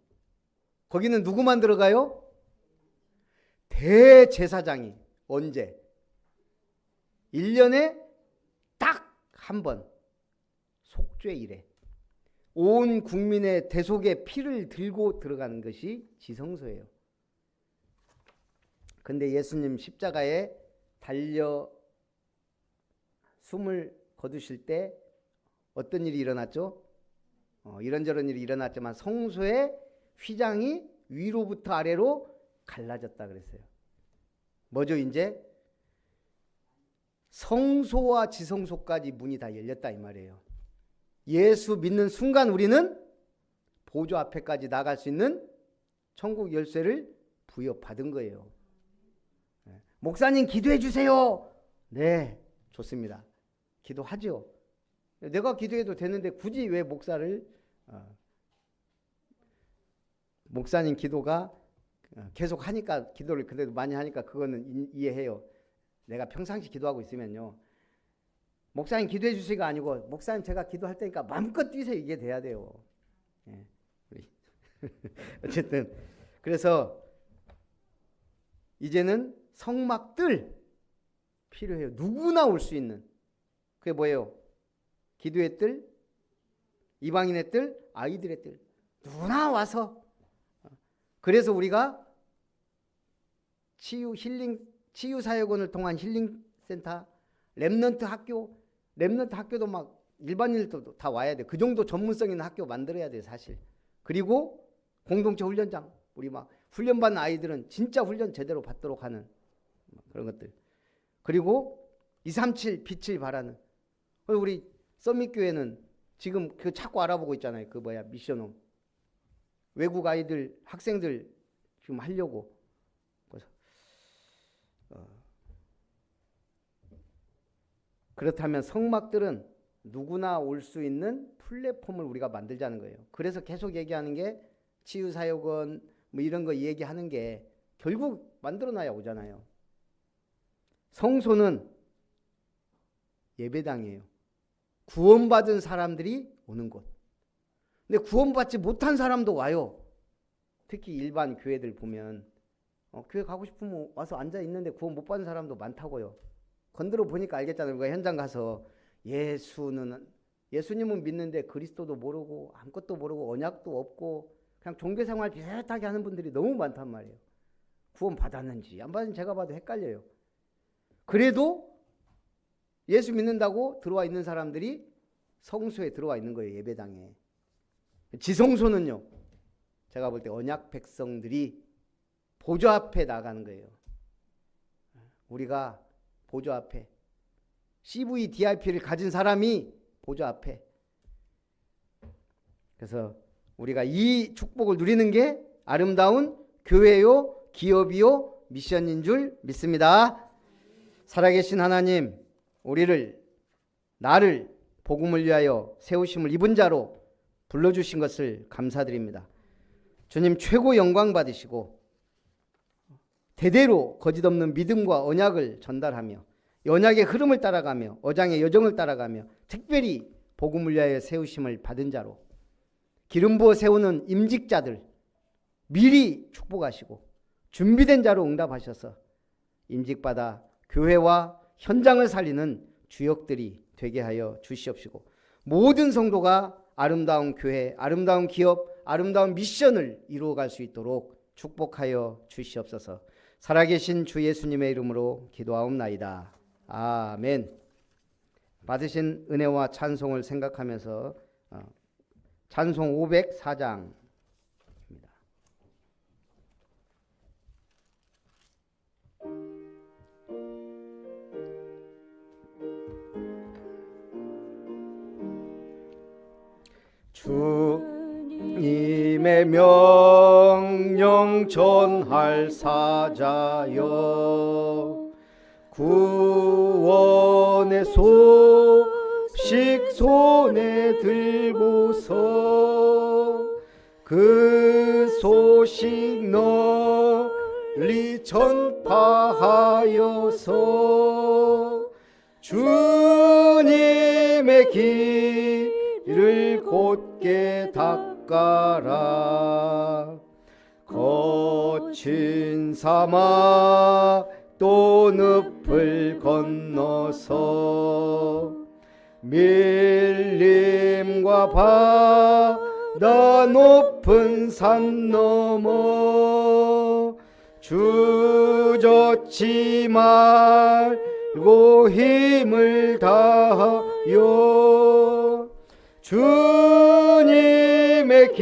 [SPEAKER 1] 거기는 누구만 들어가요? 대제사장이. 언제? 1년에 딱 한 번, 속죄일에 온 국민의 대속의 피를 들고 들어가는 것이 지성소예요. 근데 예수님 십자가에 달려 숨을 거두실 때 어떤 일이 일어났죠? 이런저런 일이 일어났지만 성소의 휘장이 위로부터 아래로 갈라졌다 그랬어요. 뭐죠? 이제 성소와 지성소까지 문이 다 열렸다 이 말이에요. 예수 믿는 순간 우리는 보좌 앞에까지 나갈 수 있는 천국 열쇠를 부여받은 거예요. 목사님 기도해 주세요. 네, 좋습니다. 기도하죠. 내가 기도해도 되는데 굳이 왜 목사를 목사님 기도가 계속 하니까, 기도를 그래도 많이 하니까 그거는 이해해요. 내가 평상시 기도하고 있으면요, 목사님 기도해 주시가 아니고 목사님 제가 기도할 테니까 마음껏 뛰세요, 이게 돼야 돼요. 예. 어쨌든 그래서 이제는 성막들 필요해요. 누구나 올 수 있는. 그게 뭐예요? 기도의 뜰, 이방인의 뜰, 아이들의 뜰. 누구나 와서. 그래서 우리가 치유 사역원을 통한 힐링 센터, 렘넌트 학교도 막 일반인들도 다 와야 돼. 그 정도 전문성 있는 학교 만들어야 돼, 사실. 그리고 공동체 훈련장, 우리 막 훈련받는 아이들은 진짜 훈련 제대로 받도록 하는 그런 것들. 그리고 237 빛을 발하는. 우리 서밋교회는 지금 그 자꾸 알아보고 있잖아요. 그 미션홈. 외국 아이들, 학생들 지금 하려고. 그래서 그렇다면 성막들은 누구나 올 수 있는 플랫폼을 우리가 만들자는 거예요. 그래서 계속 얘기하는 게 치유사역원 뭐 이런 거 얘기하는 게 결국 만들어놔야 오잖아요. 성소는 예배당이에요. 구원받은 사람들이 오는 곳. 근데 구원받지 못한 사람도 와요. 특히 일반 교회들 보면 교회 가고 싶으면 와서 앉아 있는데 구원 못 받은 사람도 많다고요. 건드려 보니까 알겠잖아요. 우리가 현장 가서 예수님은 믿는데 그리스도도 모르고 아무것도 모르고 언약도 없고 그냥 종교생활 비슷하게 하는 분들이 너무 많단 말이에요. 구원 받았는지 안 받았는지 제가 봐도 헷갈려요. 그래도 예수 믿는다고 들어와 있는 사람들이 성소에 들어와 있는 거예요. 예배당에. 지성소는요, 제가 볼 때 언약 백성들이 보좌 앞에 나가는 거예요. 우리가 보좌 앞에, CVDIP를 가진 사람이 보좌 앞에. 그래서 우리가 이 축복을 누리는 게 아름다운 교회요, 기업이요, 미션인 줄 믿습니다. 살아계신 하나님, 나를 복음을 위하여 세우심을 입은 자로 불러주신 것을 감사드립니다. 주님, 최고 영광 받으시고 대대로 거짓없는 믿음과 언약을 전달하며 언약의 흐름을 따라가며 어장의 여정을 따라가며 특별히 복음을 위하여 세우심을 받은 자로 기름 부어 세우는 임직자들 미리 축복하시고 준비된 자로 응답하셔서 임직받아 교회와 현장을 살리는 주역들이 되게 하여 주시옵시고 모든 성도가 아름다운 교회, 아름다운 기업, 아름다운 미션을 이루어갈 수 있도록 축복하여 주시옵소서. 살아계신 주 예수님의 이름으로 기도하옵나이다. 아멘. 받으신 은혜와 찬송을 생각하면서 찬송 504장 주님의 명령 전할 사자여 구원의 소식 손에 들고서 그 소식 널리 전파하여서 주님의 길을 곧게 닦아라. 거친 사막 또 늪을 건너서 밀림과 바다 높은 산 넘어 주저치 말고 힘을 다하여 주님의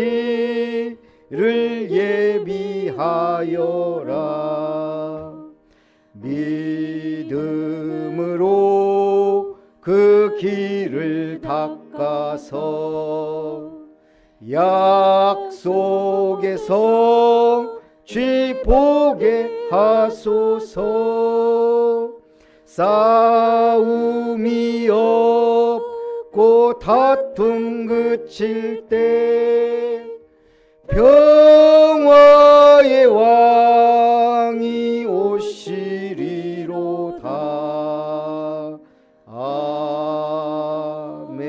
[SPEAKER 1] 길을 예비하여라. 믿음으로 그 길을 닦아서 약속의 성취 보게 하소서. 싸움이 없고 다툼 그칠 때 평화의 왕이 오시리로다. 아멘.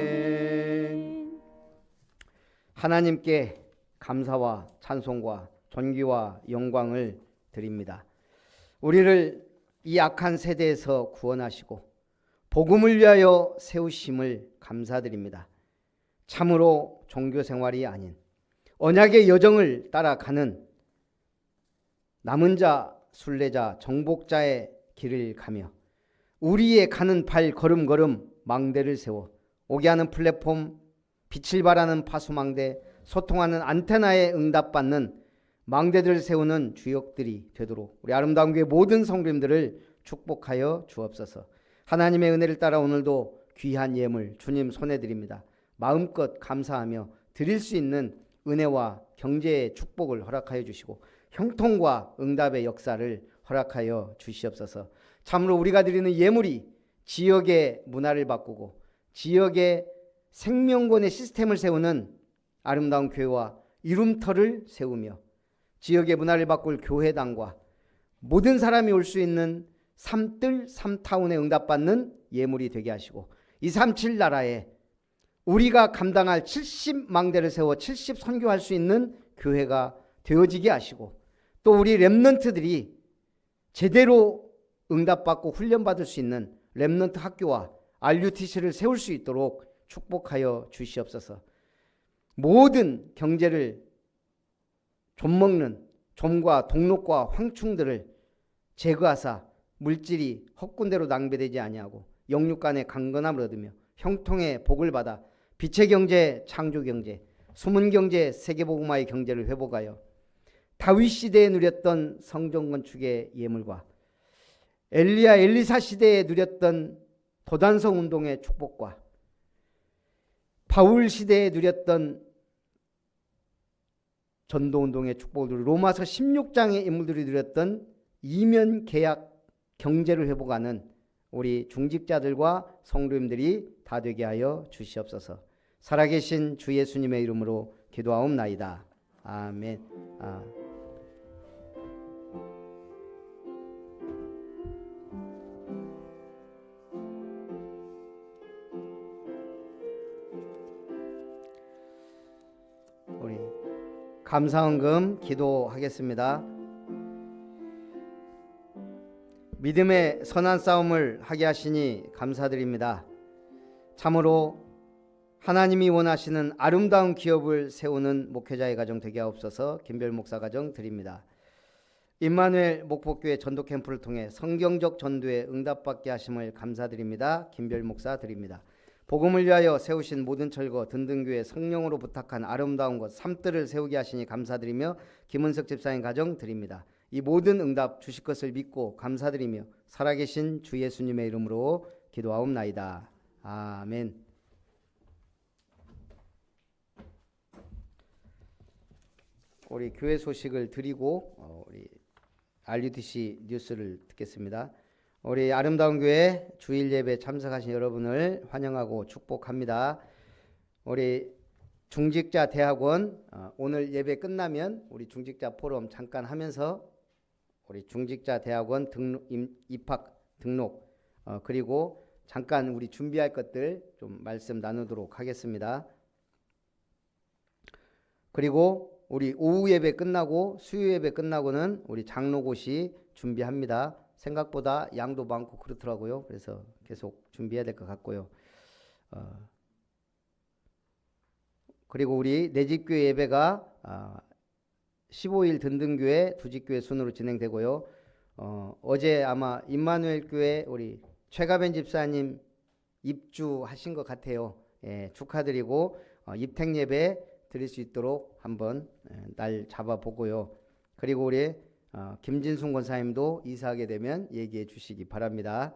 [SPEAKER 1] 하나님께 감사와 찬송과 존귀와 영광을 드립니다. 우리를 이 악한 세대에서 구원하시고 복음을 위하여 세우심을 감사드립니다. 참으로 종교생활이 아닌 언약의 여정을 따라가는 남은 자, 순례자, 정복자의 길을 가며 우리의 가는 발 걸음걸음 망대를 세워 오게 하는 플랫폼, 빛을 발하는 파수망대, 소통하는 안테나에 응답받는 망대들을 세우는 주역들이 되도록 우리 아름다운 교회 모든 성도님들을 축복하여 주옵소서. 하나님의 은혜를 따라 오늘도 귀한 예물 주님 손에 드립니다. 마음껏 감사하며 드릴 수 있는 은혜와 경제의 축복을 허락하여 주시고 형통과 응답의 역사를 허락하여 주시옵소서. 참으로 우리가 드리는 예물이 지역의 문화를 바꾸고 지역의 생명권의 시스템을 세우는 아름다운 교회와 이룸터를 세우며 지역의 문화를 바꿀 교회당과 모든 사람이 올 수 있는 삼뜰 삼타운에 응답받는 예물이 되게 하시고 237 나라에 우리가 감당할 70망대를 세워 70 선교할 수 있는 교회가 되어지게 하시고 또 우리 렘넌트들이 제대로 응답받고 훈련받을 수 있는 렘넌트 학교와 RUTC를 세울 수 있도록 축복하여 주시옵소서. 모든 경제를 좀먹는 좀과 동록과 황충들을 제거하사 물질이 헛군대로 낭비되지 아니하고 영육간의 강건함을 얻으며 형통의 복을 받아 빛의 경제, 창조 경제, 숨은 경제, 세계복음화의 경제를 회복하여 다윗 시대에 누렸던 성전 건축의 예물과 엘리야 엘리사 시대에 누렸던 도단성 운동의 축복과 바울 시대에 누렸던 전도운동의 축복을 로마서 16장의 인물들이 누렸던 이면 계약 경제를 회복하는 우리 중직자들과 성도님들이 다 되게 하여 주시옵소서. 살아계신 주 예수님의 이름으로 기도하옵나이다. 아멘. 감사헌금 기도하겠습니다. 믿음의 선한 싸움을 하게 하시니 감사드립니다. 참으로 하나님이 원하시는 아름다운 기업을 세우는 목회자의 가정 되게 하옵소서. 김별 목사 가정 드립니다. 임마누엘 목포교회 전도 캠프를 통해 성경적 전도에 응답받게 하심을 감사드립니다. 김별 목사 드립니다. 복음을 위하여 세우신 모든 철거 든든교회 성령으로 부탁한 아름다운 것 삶들을 세우게 하시니 감사드리며 김은석 집사님 가정 드립니다. 이 모든 응답 주실 것을 믿고 감사드리며 살아계신 주 예수님의 이름으로 기도하옵나이다. 아멘. 우리 교회 소식을 드리고 우리 RUTC 뉴스를 듣겠습니다. 우리 아름다운 교회 주일 예배 참석하신 여러분을 환영하고 축복합니다. 우리 중직자 대학원 오늘 예배 끝나면 우리 중직자 포럼 잠깐 하면서 우리 중직자 대학원 입학 등록 그리고 잠깐 우리 준비할 것들 좀 말씀 나누도록 하겠습니다. 그리고 우리 오후 예배 끝나고 수요 예배 끝나고는 우리 장로고시 준비합니다. 생각보다 양도 많고 그렇더라고요. 그래서 계속 준비해야 될 것 같고요. 그리고 우리 내집교회 예배가 15일 든든교회 두집교회 순으로 진행되고요. 어제 아마 임마누엘 교회 우리 최가변 집사님 입주하신 것 같아요. 예, 축하드리고 입택 예배 드릴 수 있도록 한번 날 잡아보고요. 그리고 우리 김진순 권사님도 이사하게 되면 얘기해 주시기 바랍니다.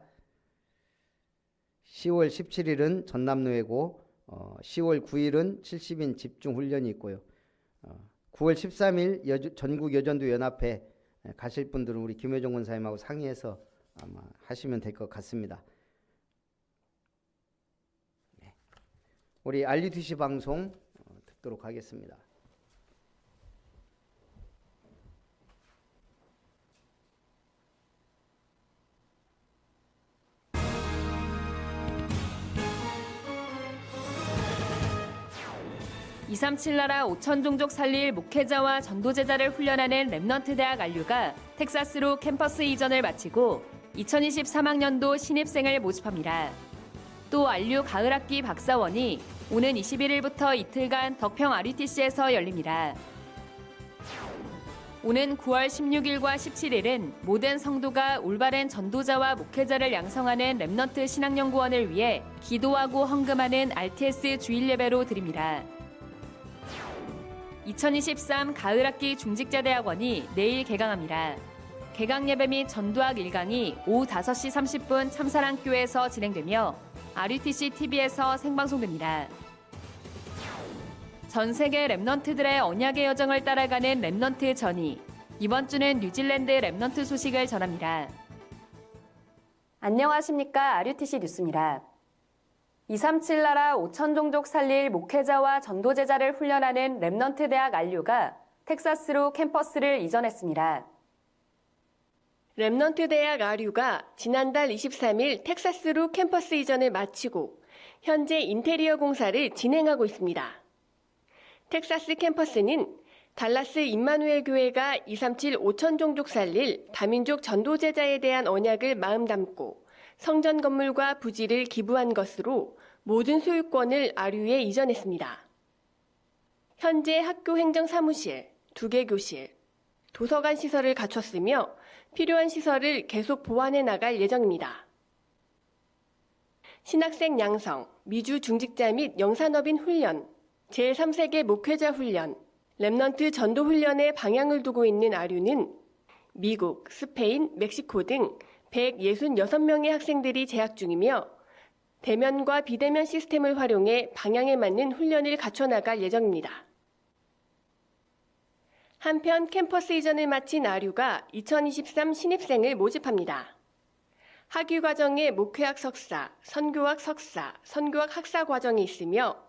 [SPEAKER 1] 10월 17일은 전남노회고 10월 9일은 70인 집중훈련이 있고요. 9월 13일 전국 여전도 연합회 가실 분들은 우리 김효정 권사님하고 상의해서 아마 하시면 될 것 같습니다. 네. 우리 RUTC 방송 듣도록 하겠습니다.
[SPEAKER 2] (237) 나라 5천 종족 살릴 목회자와 전도제자를 훈련하는 렘넌트 대학 RU가 텍사스로 캠퍼스 이전을 마치고 2023학년도 신입생을 모집합니다. 또 RU 가을학기 박사원이 오는 21일부터 이틀간 덕평 RUTC에서 열립니다. 오는 9월 16일과 17일은 모든 성도가 올바른 전도자와 목회자를 양성하는 렘넌트 신학연구원을 위해 기도하고 헌금하는 RTS 주일 예배로 드립니다. 2023 가을학기 중직자대학원이 내일 개강합니다. 개강 예배 및 전도학 1강이 오후 5시 30분 참사랑교회에서 진행되며 RUTC TV에서 생방송됩니다. 전 세계 렘넌트들의 언약의 여정을 따라가는 렘넌트 전이 이번 주는 뉴질랜드 렘넌트 소식을 전합니다. 안녕하십니까. RUTC 뉴스입니다. 237 나라 5천 종족 살릴 목회자와 전도제자를 훈련하는 렘넌트 대학 RU가 텍사스로 캠퍼스를 이전했습니다.
[SPEAKER 3] 렘넌트 대학 RU가 지난달 23일 텍사스로 캠퍼스 이전을 마치고 현재 인테리어 공사를 진행하고 있습니다. 텍사스 캠퍼스는 달라스 임마누엘 교회가 237 5천 종족 살릴 다민족 전도제자에 대한 언약을 마음 담고 성전 건물과 부지를 기부한 것으로 모든 소유권을 RU에 이전했습니다. 현재 학교 행정사무실, 2개 교실, 도서관 시설을 갖췄으며 필요한 시설을 계속 보완해 나갈 예정입니다. 신학생 양성, 미주 중직자 및 영산업인 훈련, 제3세계 목회자 훈련, 렘넌트 전도 훈련에 방향을 두고 있는 RU는 미국, 스페인, 멕시코 등 166명의 학생들이 재학 중이며 대면과 비대면 시스템을 활용해 방향에 맞는 훈련을 갖춰나갈 예정입니다. 한편 캠퍼스 이전을 마친 RU가 2023 신입생을 모집합니다. 학위 과정에 목회학 석사, 선교학 석사, 선교학 학사 과정이 있으며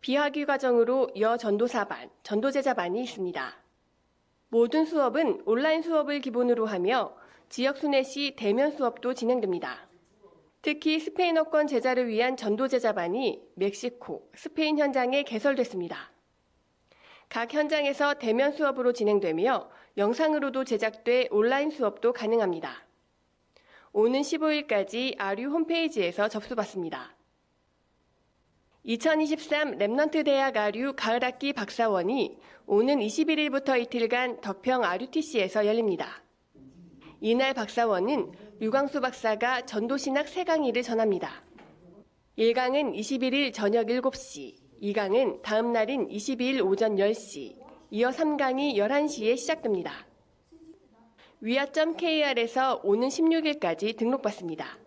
[SPEAKER 3] 비학위 과정으로 여전도사반, 전도제자반이 있습니다. 모든 수업은 온라인 수업을 기본으로 하며 지역 순회 시 대면 수업도 진행됩니다. 특히 스페인어권 제자를 위한 전도제자반이 멕시코, 스페인 현장에 개설됐습니다. 각 현장에서 대면 수업으로 진행되며 영상으로도 제작돼 온라인 수업도 가능합니다. 오는 15일까지 아류 홈페이지에서 접수받습니다. 2023 랩넌트 대학 아류 가을학기 박사원이 오는 21일부터 이틀간 덕평 아류TC에서 열립니다. 이날 박사원은 류광수 박사가 전도신학 3강의를 전합니다. 1강은 21일 저녁 7시, 2강은 다음 날인 22일 오전 10시, 이어 3강이 11시에 시작됩니다. 위아.kr에서 오는 16일까지 등록받습니다.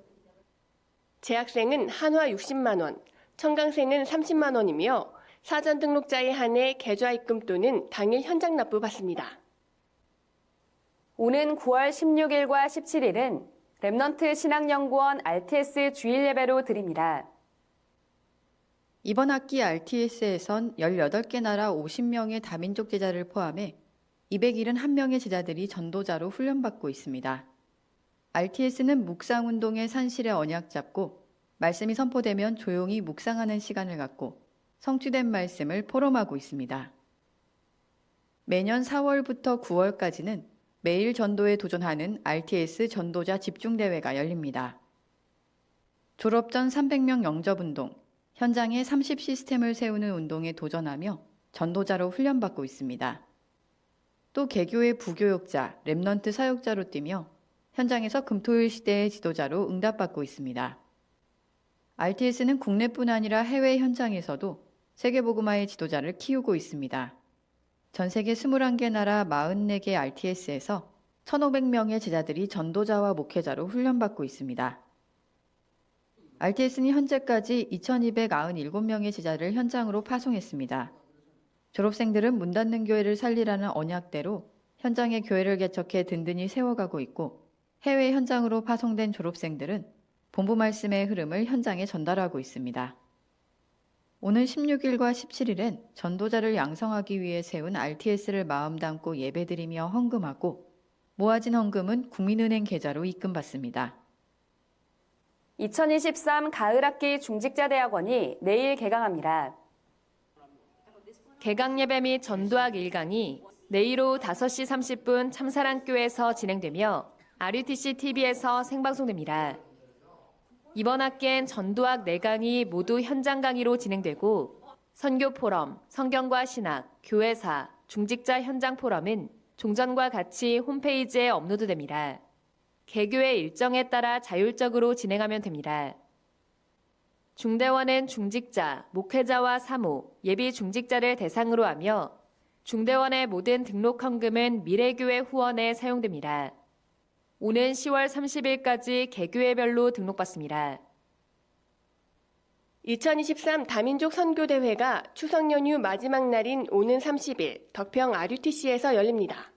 [SPEAKER 3] 재학생은 한화 60만 원, 청강생은 30만 원이며 사전 등록자에 한해 계좌 입금 또는 당일 현장 납부 받습니다.
[SPEAKER 2] 오는 9월 16일과 17일은 랩넌트 신학연구원 RTS 주일 예배로 드립니다.
[SPEAKER 4] 이번 학기 RTS에선 18개 나라 50명의 다민족 제자를 포함해 271명의 제자들이 전도자로 훈련받고 있습니다. RTS는 묵상운동의 산실의 언약 잡고 말씀이 선포되면 조용히 묵상하는 시간을 갖고 성취된 말씀을 포럼하고 있습니다. 매년 4월부터 9월까지는 매일 전도에 도전하는 RTS 전도자 집중대회가 열립니다. 졸업 전 300명 영접운동, 현장에 30 시스템을 세우는 운동에 도전하며 전도자로 훈련받고 있습니다. 또 개교의 부교역자, 랩넌트 사역자로 뛰며 현장에서 금토일 시대의 지도자로 응답받고 있습니다. RTS는 국내뿐 아니라 해외 현장에서도 세계복음화의 지도자를 키우고 있습니다. 전 세계 21개 나라 44개 RTS에서 1,500명의 제자들이 전도자와 목회자로 훈련받고 있습니다. RTS는 현재까지 2,297명의 제자를 현장으로 파송했습니다. 졸업생들은 문 닫는 교회를 살리라는 언약대로 현장에 교회를 개척해 든든히 세워가고 있고 해외 현장으로 파송된 졸업생들은 본부 말씀의 흐름을 현장에 전달하고 있습니다. 오는 16일과 17일엔 전도자를 양성하기 위해 세운 RTS를 마음 담고 예배드리며 헌금하고 모아진 헌금은 국민은행 계좌로 입금받습니다.
[SPEAKER 2] 2023 가을학기 중직자대학원이 내일 개강합니다. 개강 예배 및 전도학 1강이 내일 오후 5시 30분 참사랑교에서 진행되며 RUTC TV에서 생방송됩니다. 이번 학기엔 전도학 4강이 모두 현장 강의로 진행되고 선교 포럼, 성경과 신학, 교회사, 중직자 현장 포럼은 종전과 같이 홈페이지에 업로드됩니다. 개교의 일정에 따라 자율적으로 진행하면 됩니다. 중대원은 중직자, 목회자와 사모, 예비 중직자를 대상으로 하며 중대원의 모든 등록 헌금은 미래교회 후원에 사용됩니다. 오는 10월 30일까지 개교회별로 등록받습니다.
[SPEAKER 3] 2023 다민족 선교대회가 추석 연휴 마지막 날인 오는 30일 덕평 RUTC에서 열립니다.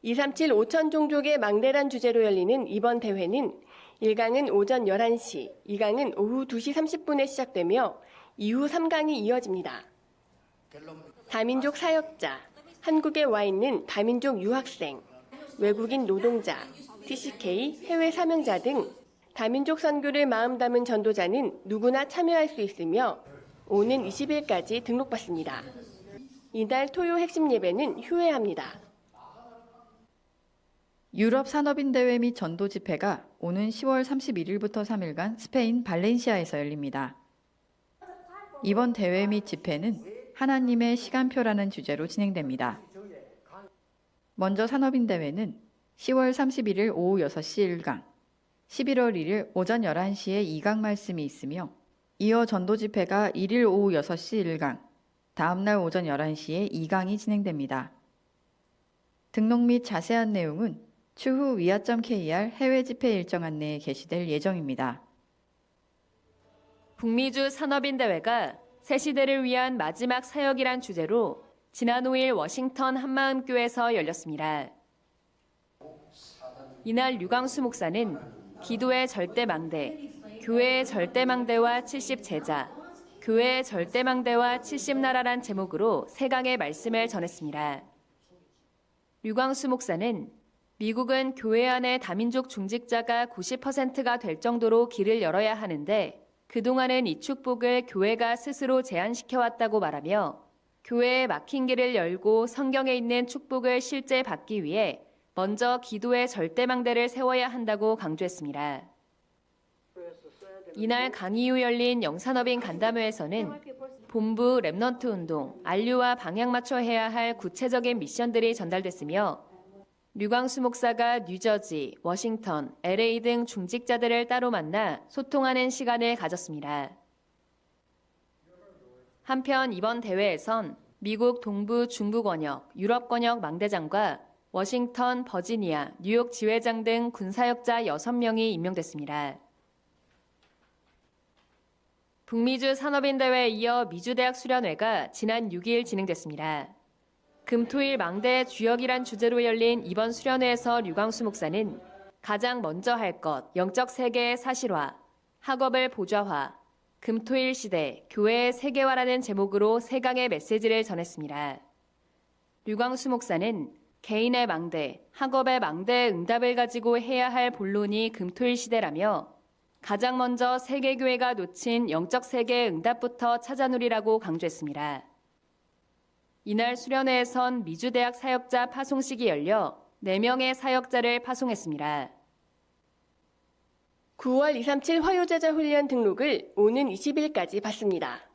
[SPEAKER 3] 237 5천 종족의 망대란 주제로 열리는 이번 대회는 1강은 오전 11시, 2강은 오후 2시 30분에 시작되며 이후 3강이 이어집니다. 다민족 사역자, 한국에 와 있는 다민족 유학생, 외국인 노동자, TCK, 해외 사명자 등 다민족 선교를 마음 담은 전도자는 누구나 참여할 수 있으며 오는 20일까지 등록받습니다. 이달 토요 핵심 예배는 휴회합니다.
[SPEAKER 4] 유럽 산업인 대회 및 전도 집회가 오는 10월 31일부터 3일간 스페인 발렌시아에서 열립니다. 이번 대회 및 집회는 하나님의 시간표라는 주제로 진행됩니다. 먼저 산업인 대회는 10월 31일 오후 6시 1강, 11월 1일 오전 11시에 2강 말씀이 있으며 이어 전도 집회가 1일 오후 6시 1강, 다음날 오전 11시에 2강이 진행됩니다. 등록 및 자세한 내용은 추후 위아.kr 해외 집회 일정 안내에 게시될 예정입니다.
[SPEAKER 2] 북미주 산업인 대회가 새 시대를 위한 마지막 사역이란 주제로 지난 5일 워싱턴 한마음교회에서 열렸습니다. 이날 류광수 목사는 기도의 절대망대, 교회의 절대망대와 70제자, 교회의 절대망대와 70나라란 제목으로 3강의 말씀을 전했습니다. 류광수 목사는 미국은 교회 안에 다민족 중직자가 90%가 될 정도로 길을 열어야 하는데 그동안은 이 축복을 교회가 스스로 제한시켜왔다고 말하며 교회의 막힌 길을 열고 성경에 있는 축복을 실제 받기 위해 먼저 기도의 절대망대를 세워야 한다고 강조했습니다. 이날 강의 후 열린 영산업인 간담회에서는 본부 랩넌트 운동, 안류와 방향 맞춰 해야 할 구체적인 미션들이 전달됐으며 류광수 목사가 뉴저지, 워싱턴, LA 등 중직자들을 따로 만나 소통하는 시간을 가졌습니다. 한편 이번 대회에선 미국 동부 중부 권역, 유럽 권역 망대장과 워싱턴, 버지니아, 뉴욕 지회장 등 군사역자 6명이 임명됐습니다. 북미주 산업인대회에 이어 미주대학 수련회가 지난 6일 진행됐습니다. 금토일 망대의 주역이란 주제로 열린 이번 수련회에서 류광수 목사는 가장 먼저 할 것, 영적 세계의 사실화, 학업을 보좌화, 금토일 시대, 교회의 세계화라는 제목으로 3강의 메시지를 전했습니다. 류광수 목사는 개인의 망대, 학업의 망대의 응답을 가지고 해야 할 본론이 금토일 시대라며 가장 먼저 세계교회가 놓친 영적 세계의 응답부터 찾아누리라고 강조했습니다. 이날 수련회에선 미주대학 사역자 파송식이 열려 4명의 사역자를 파송했습니다.
[SPEAKER 3] 9월 237 화요제자 훈련 등록을 오는 20일까지 받습니다.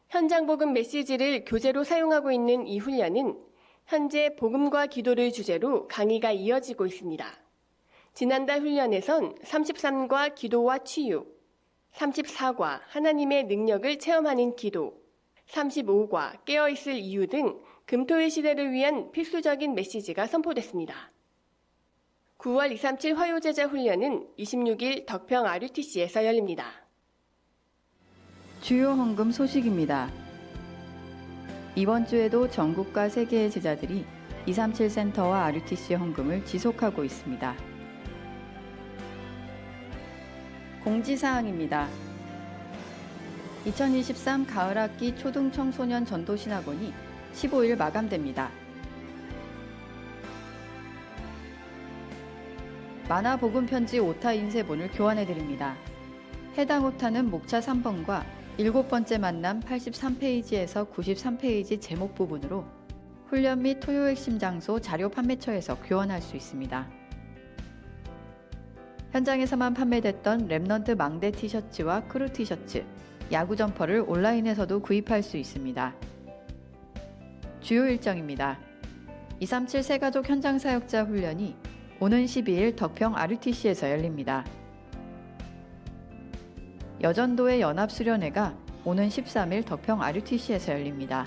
[SPEAKER 3] 현장 복음 메시지를 교재로 사용하고 있는 이 훈련은 현재 복음과 기도를 주제로 강의가 이어지고 있습니다. 지난달 훈련에선 33과 기도와 치유, 34과 하나님의 능력을 체험하는 기도, 35과 깨어있을 이유 등 금토일 시대를 위한 필수적인 메시지가 선포됐습니다. 9월 237 화요제자 훈련은 26일 덕평 RUTC에서 열립니다.
[SPEAKER 4] 주요 헌금 소식입니다. 이번 주에도 전국과 세계의 제자들이 237 센터와 RUTC 헌금을 지속하고 있습니다. 공지사항입니다. 2023 가을학기 초등청소년 전도신학원이 15일 마감됩니다. 만화 복음 편지 오타 인쇄본을 교환해드립니다. 해당 오타는 목차 3번과 7번째 만남 83페이지에서 93페이지 제목 부분으로 훈련 및 토요 핵심 장소 자료 판매처에서 교환할 수 있습니다. 현장에서만 판매됐던 랩넌트 망대 티셔츠와 크루 티셔츠, 야구 점퍼를 온라인에서도 구입할 수 있습니다. 주요 일정입니다. 237 새가족 현장 사역자 훈련이 오는 12일 덕평 RUTC에서 열립니다. 여전도의 연합수련회가 오는 13일 덕평 RUTC에서 열립니다.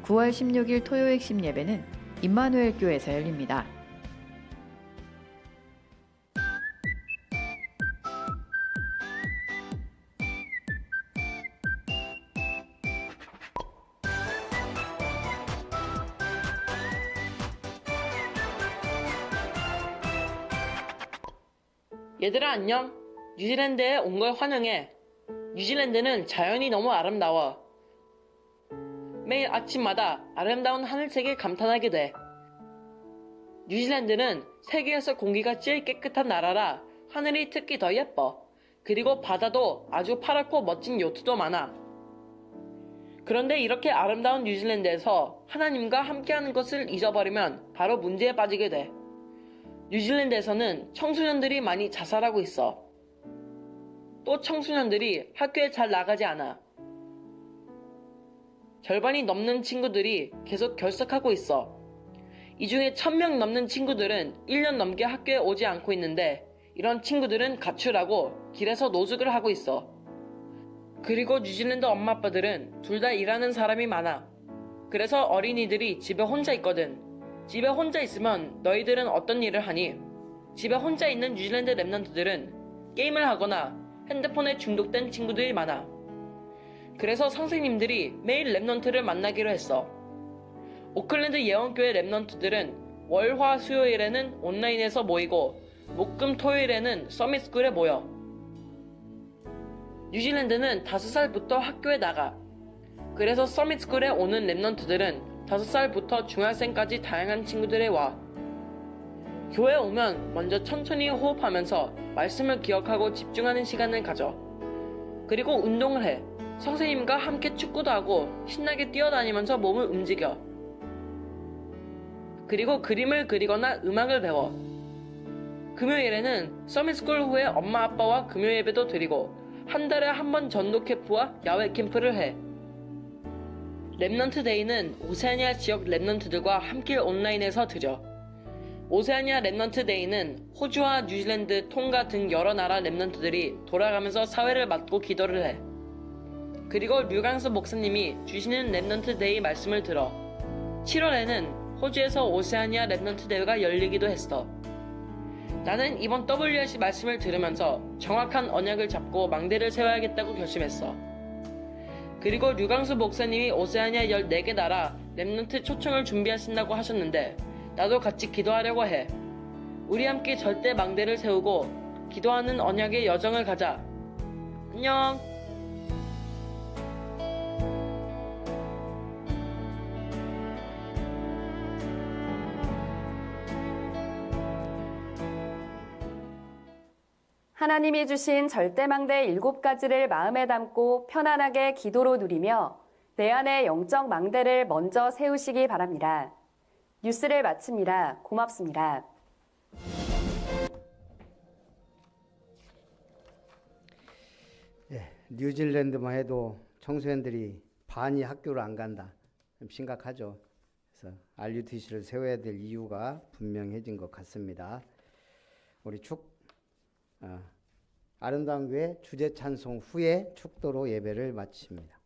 [SPEAKER 4] 9월 16일 토요 핵심 예배는 임마누엘 교회에서 열립니다.
[SPEAKER 5] 얘들아 안녕. 뉴질랜드에 온 걸 환영해. 뉴질랜드는 자연이 너무 아름다워. 매일 아침마다 아름다운 하늘색에 감탄하게 돼. 뉴질랜드는 세계에서 공기가 제일 깨끗한 나라라 하늘이 특히 더 예뻐. 그리고 바다도 아주 파랗고 멋진 요트도 많아. 그런데 이렇게 아름다운 뉴질랜드에서 하나님과 함께하는 것을 잊어버리면 바로 문제에 빠지게 돼. 뉴질랜드에서는 청소년들이 많이 자살하고 있어. 또 청소년들이 학교에 잘 나가지 않아. 절반이 넘는 친구들이 계속 결석하고 있어. 이 중에 1000명 넘는 친구들은 1년 넘게 학교에 오지 않고 있는데 이런 친구들은 가출하고 길에서 노숙을 하고 있어. 그리고 뉴질랜드 엄마 아빠들은 둘 다 일하는 사람이 많아. 그래서 어린이들이 집에 혼자 있거든. 집에 혼자 있으면 너희들은 어떤 일을 하니? 집에 혼자 있는 뉴질랜드 랩넌트들은 게임을 하거나 핸드폰에 중독된 친구들이 많아. 그래서 선생님들이 매일 랩넌트를 만나기로 했어. 오클랜드 예원교회 랩넌트들은 월, 화, 수요일에는 온라인에서 모이고 목, 금, 토요일에는 서밋스쿨에 모여. 뉴질랜드는 5살부터 학교에 나가. 그래서 서밋스쿨에 오는 랩넌트들은 5살부터 중학생까지 다양한 친구들이 와. 교회에 오면 먼저 천천히 호흡하면서 말씀을 기억하고 집중하는 시간을 가져. 그리고 운동을 해. 선생님과 함께 축구도 하고 신나게 뛰어다니면서 몸을 움직여. 그리고 그림을 그리거나 음악을 배워. 금요일에는 서밋스쿨 후에 엄마 아빠와 금요 예배도 드리고 한 달에 한 번 전도 캠프와 야외 캠프를 해. 렘넌트 데이는 오세아니아 지역 렘넌트들과 함께 온라인에서 드려. 오세아니아 렘넌트 데이는 호주와 뉴질랜드, 통가 등 여러 나라 렘넌트들이 돌아가면서 사회를 맡고 기도를 해. 그리고 류강수 목사님이 주시는 렘넌트 데이 말씀을 들어. 7월에는 호주에서 오세아니아 렘넌트 대회가 열리기도 했어. 나는 이번 WRC 말씀을 들으면서 정확한 언약을 잡고 망대를 세워야겠다고 결심했어. 그리고 류강수 목사님이 오세아니아 14개 나라 렘넌트 초청을 준비하신다고 하셨는데 나도 같이 기도하려고 해. 우리 함께 절대 망대를 세우고 기도하는 언약의 여정을 가자. 안녕.
[SPEAKER 2] 하나님이 주신 절대망대 7가지를 마음에 담고 편안하게 기도로 누리며 내 안의 영적 망대를 먼저 세우시기 바랍니다. 뉴스를 마칩니다. 고맙습니다.
[SPEAKER 1] 뉴질랜드만 해도 청소년들이 반이 학교를 안 간다. 좀 심각하죠. 그래서 RUTC를 세워야 될 이유가 분명해진 것 같습니다. 우리 아름다운 교회 주제 찬송 후에 축도로 예배를 마칩니다.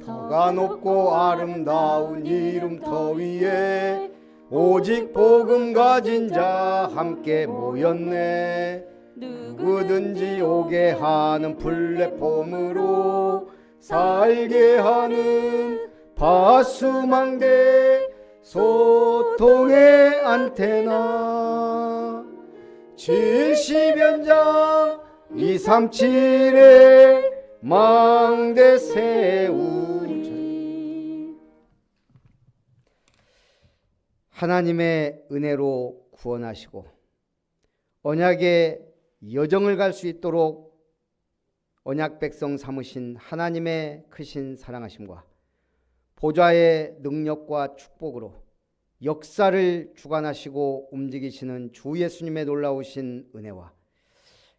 [SPEAKER 6] 터가 높고 아름다운 이름터 위에 오직 복음 가진 자 함께 모였네. 누구든지 오게 하는 플랫폼으로 살게 하는 바수망대 소통의 안테나 70연장 237에 망대 세우리.
[SPEAKER 1] 하나님의 은혜로 구원하시고 언약의 여정을 갈 수 있도록 언약 백성 삼으신 하나님의 크신 사랑하심과 보좌의 능력과 축복으로 역사를 주관하시고 움직이시는 주 예수님의 놀라우신 은혜와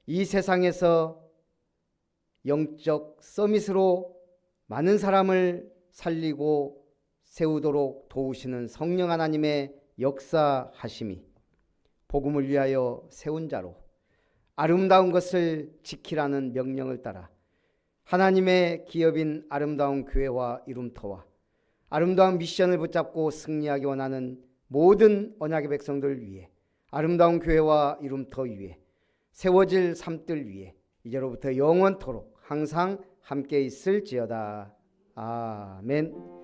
[SPEAKER 1] 이 세상에서 영적 서밋으로 많은 사람을 살리고 세우도록 도우시는 성령 하나님의 역사하심이 복음을 위하여 세운 자로 아름다운 것을 지키라는 명령을 따라 하나님의 기업인 아름다운 교회와 이룸터와 아름다운 미션을 붙잡고 승리하기 원하는 모든 언약의 백성들 위해 아름다운 교회와 이룸터 위에 세워질 삶들 위해 이제로부터 영원토록 항상 함께 있을지어다. 아멘.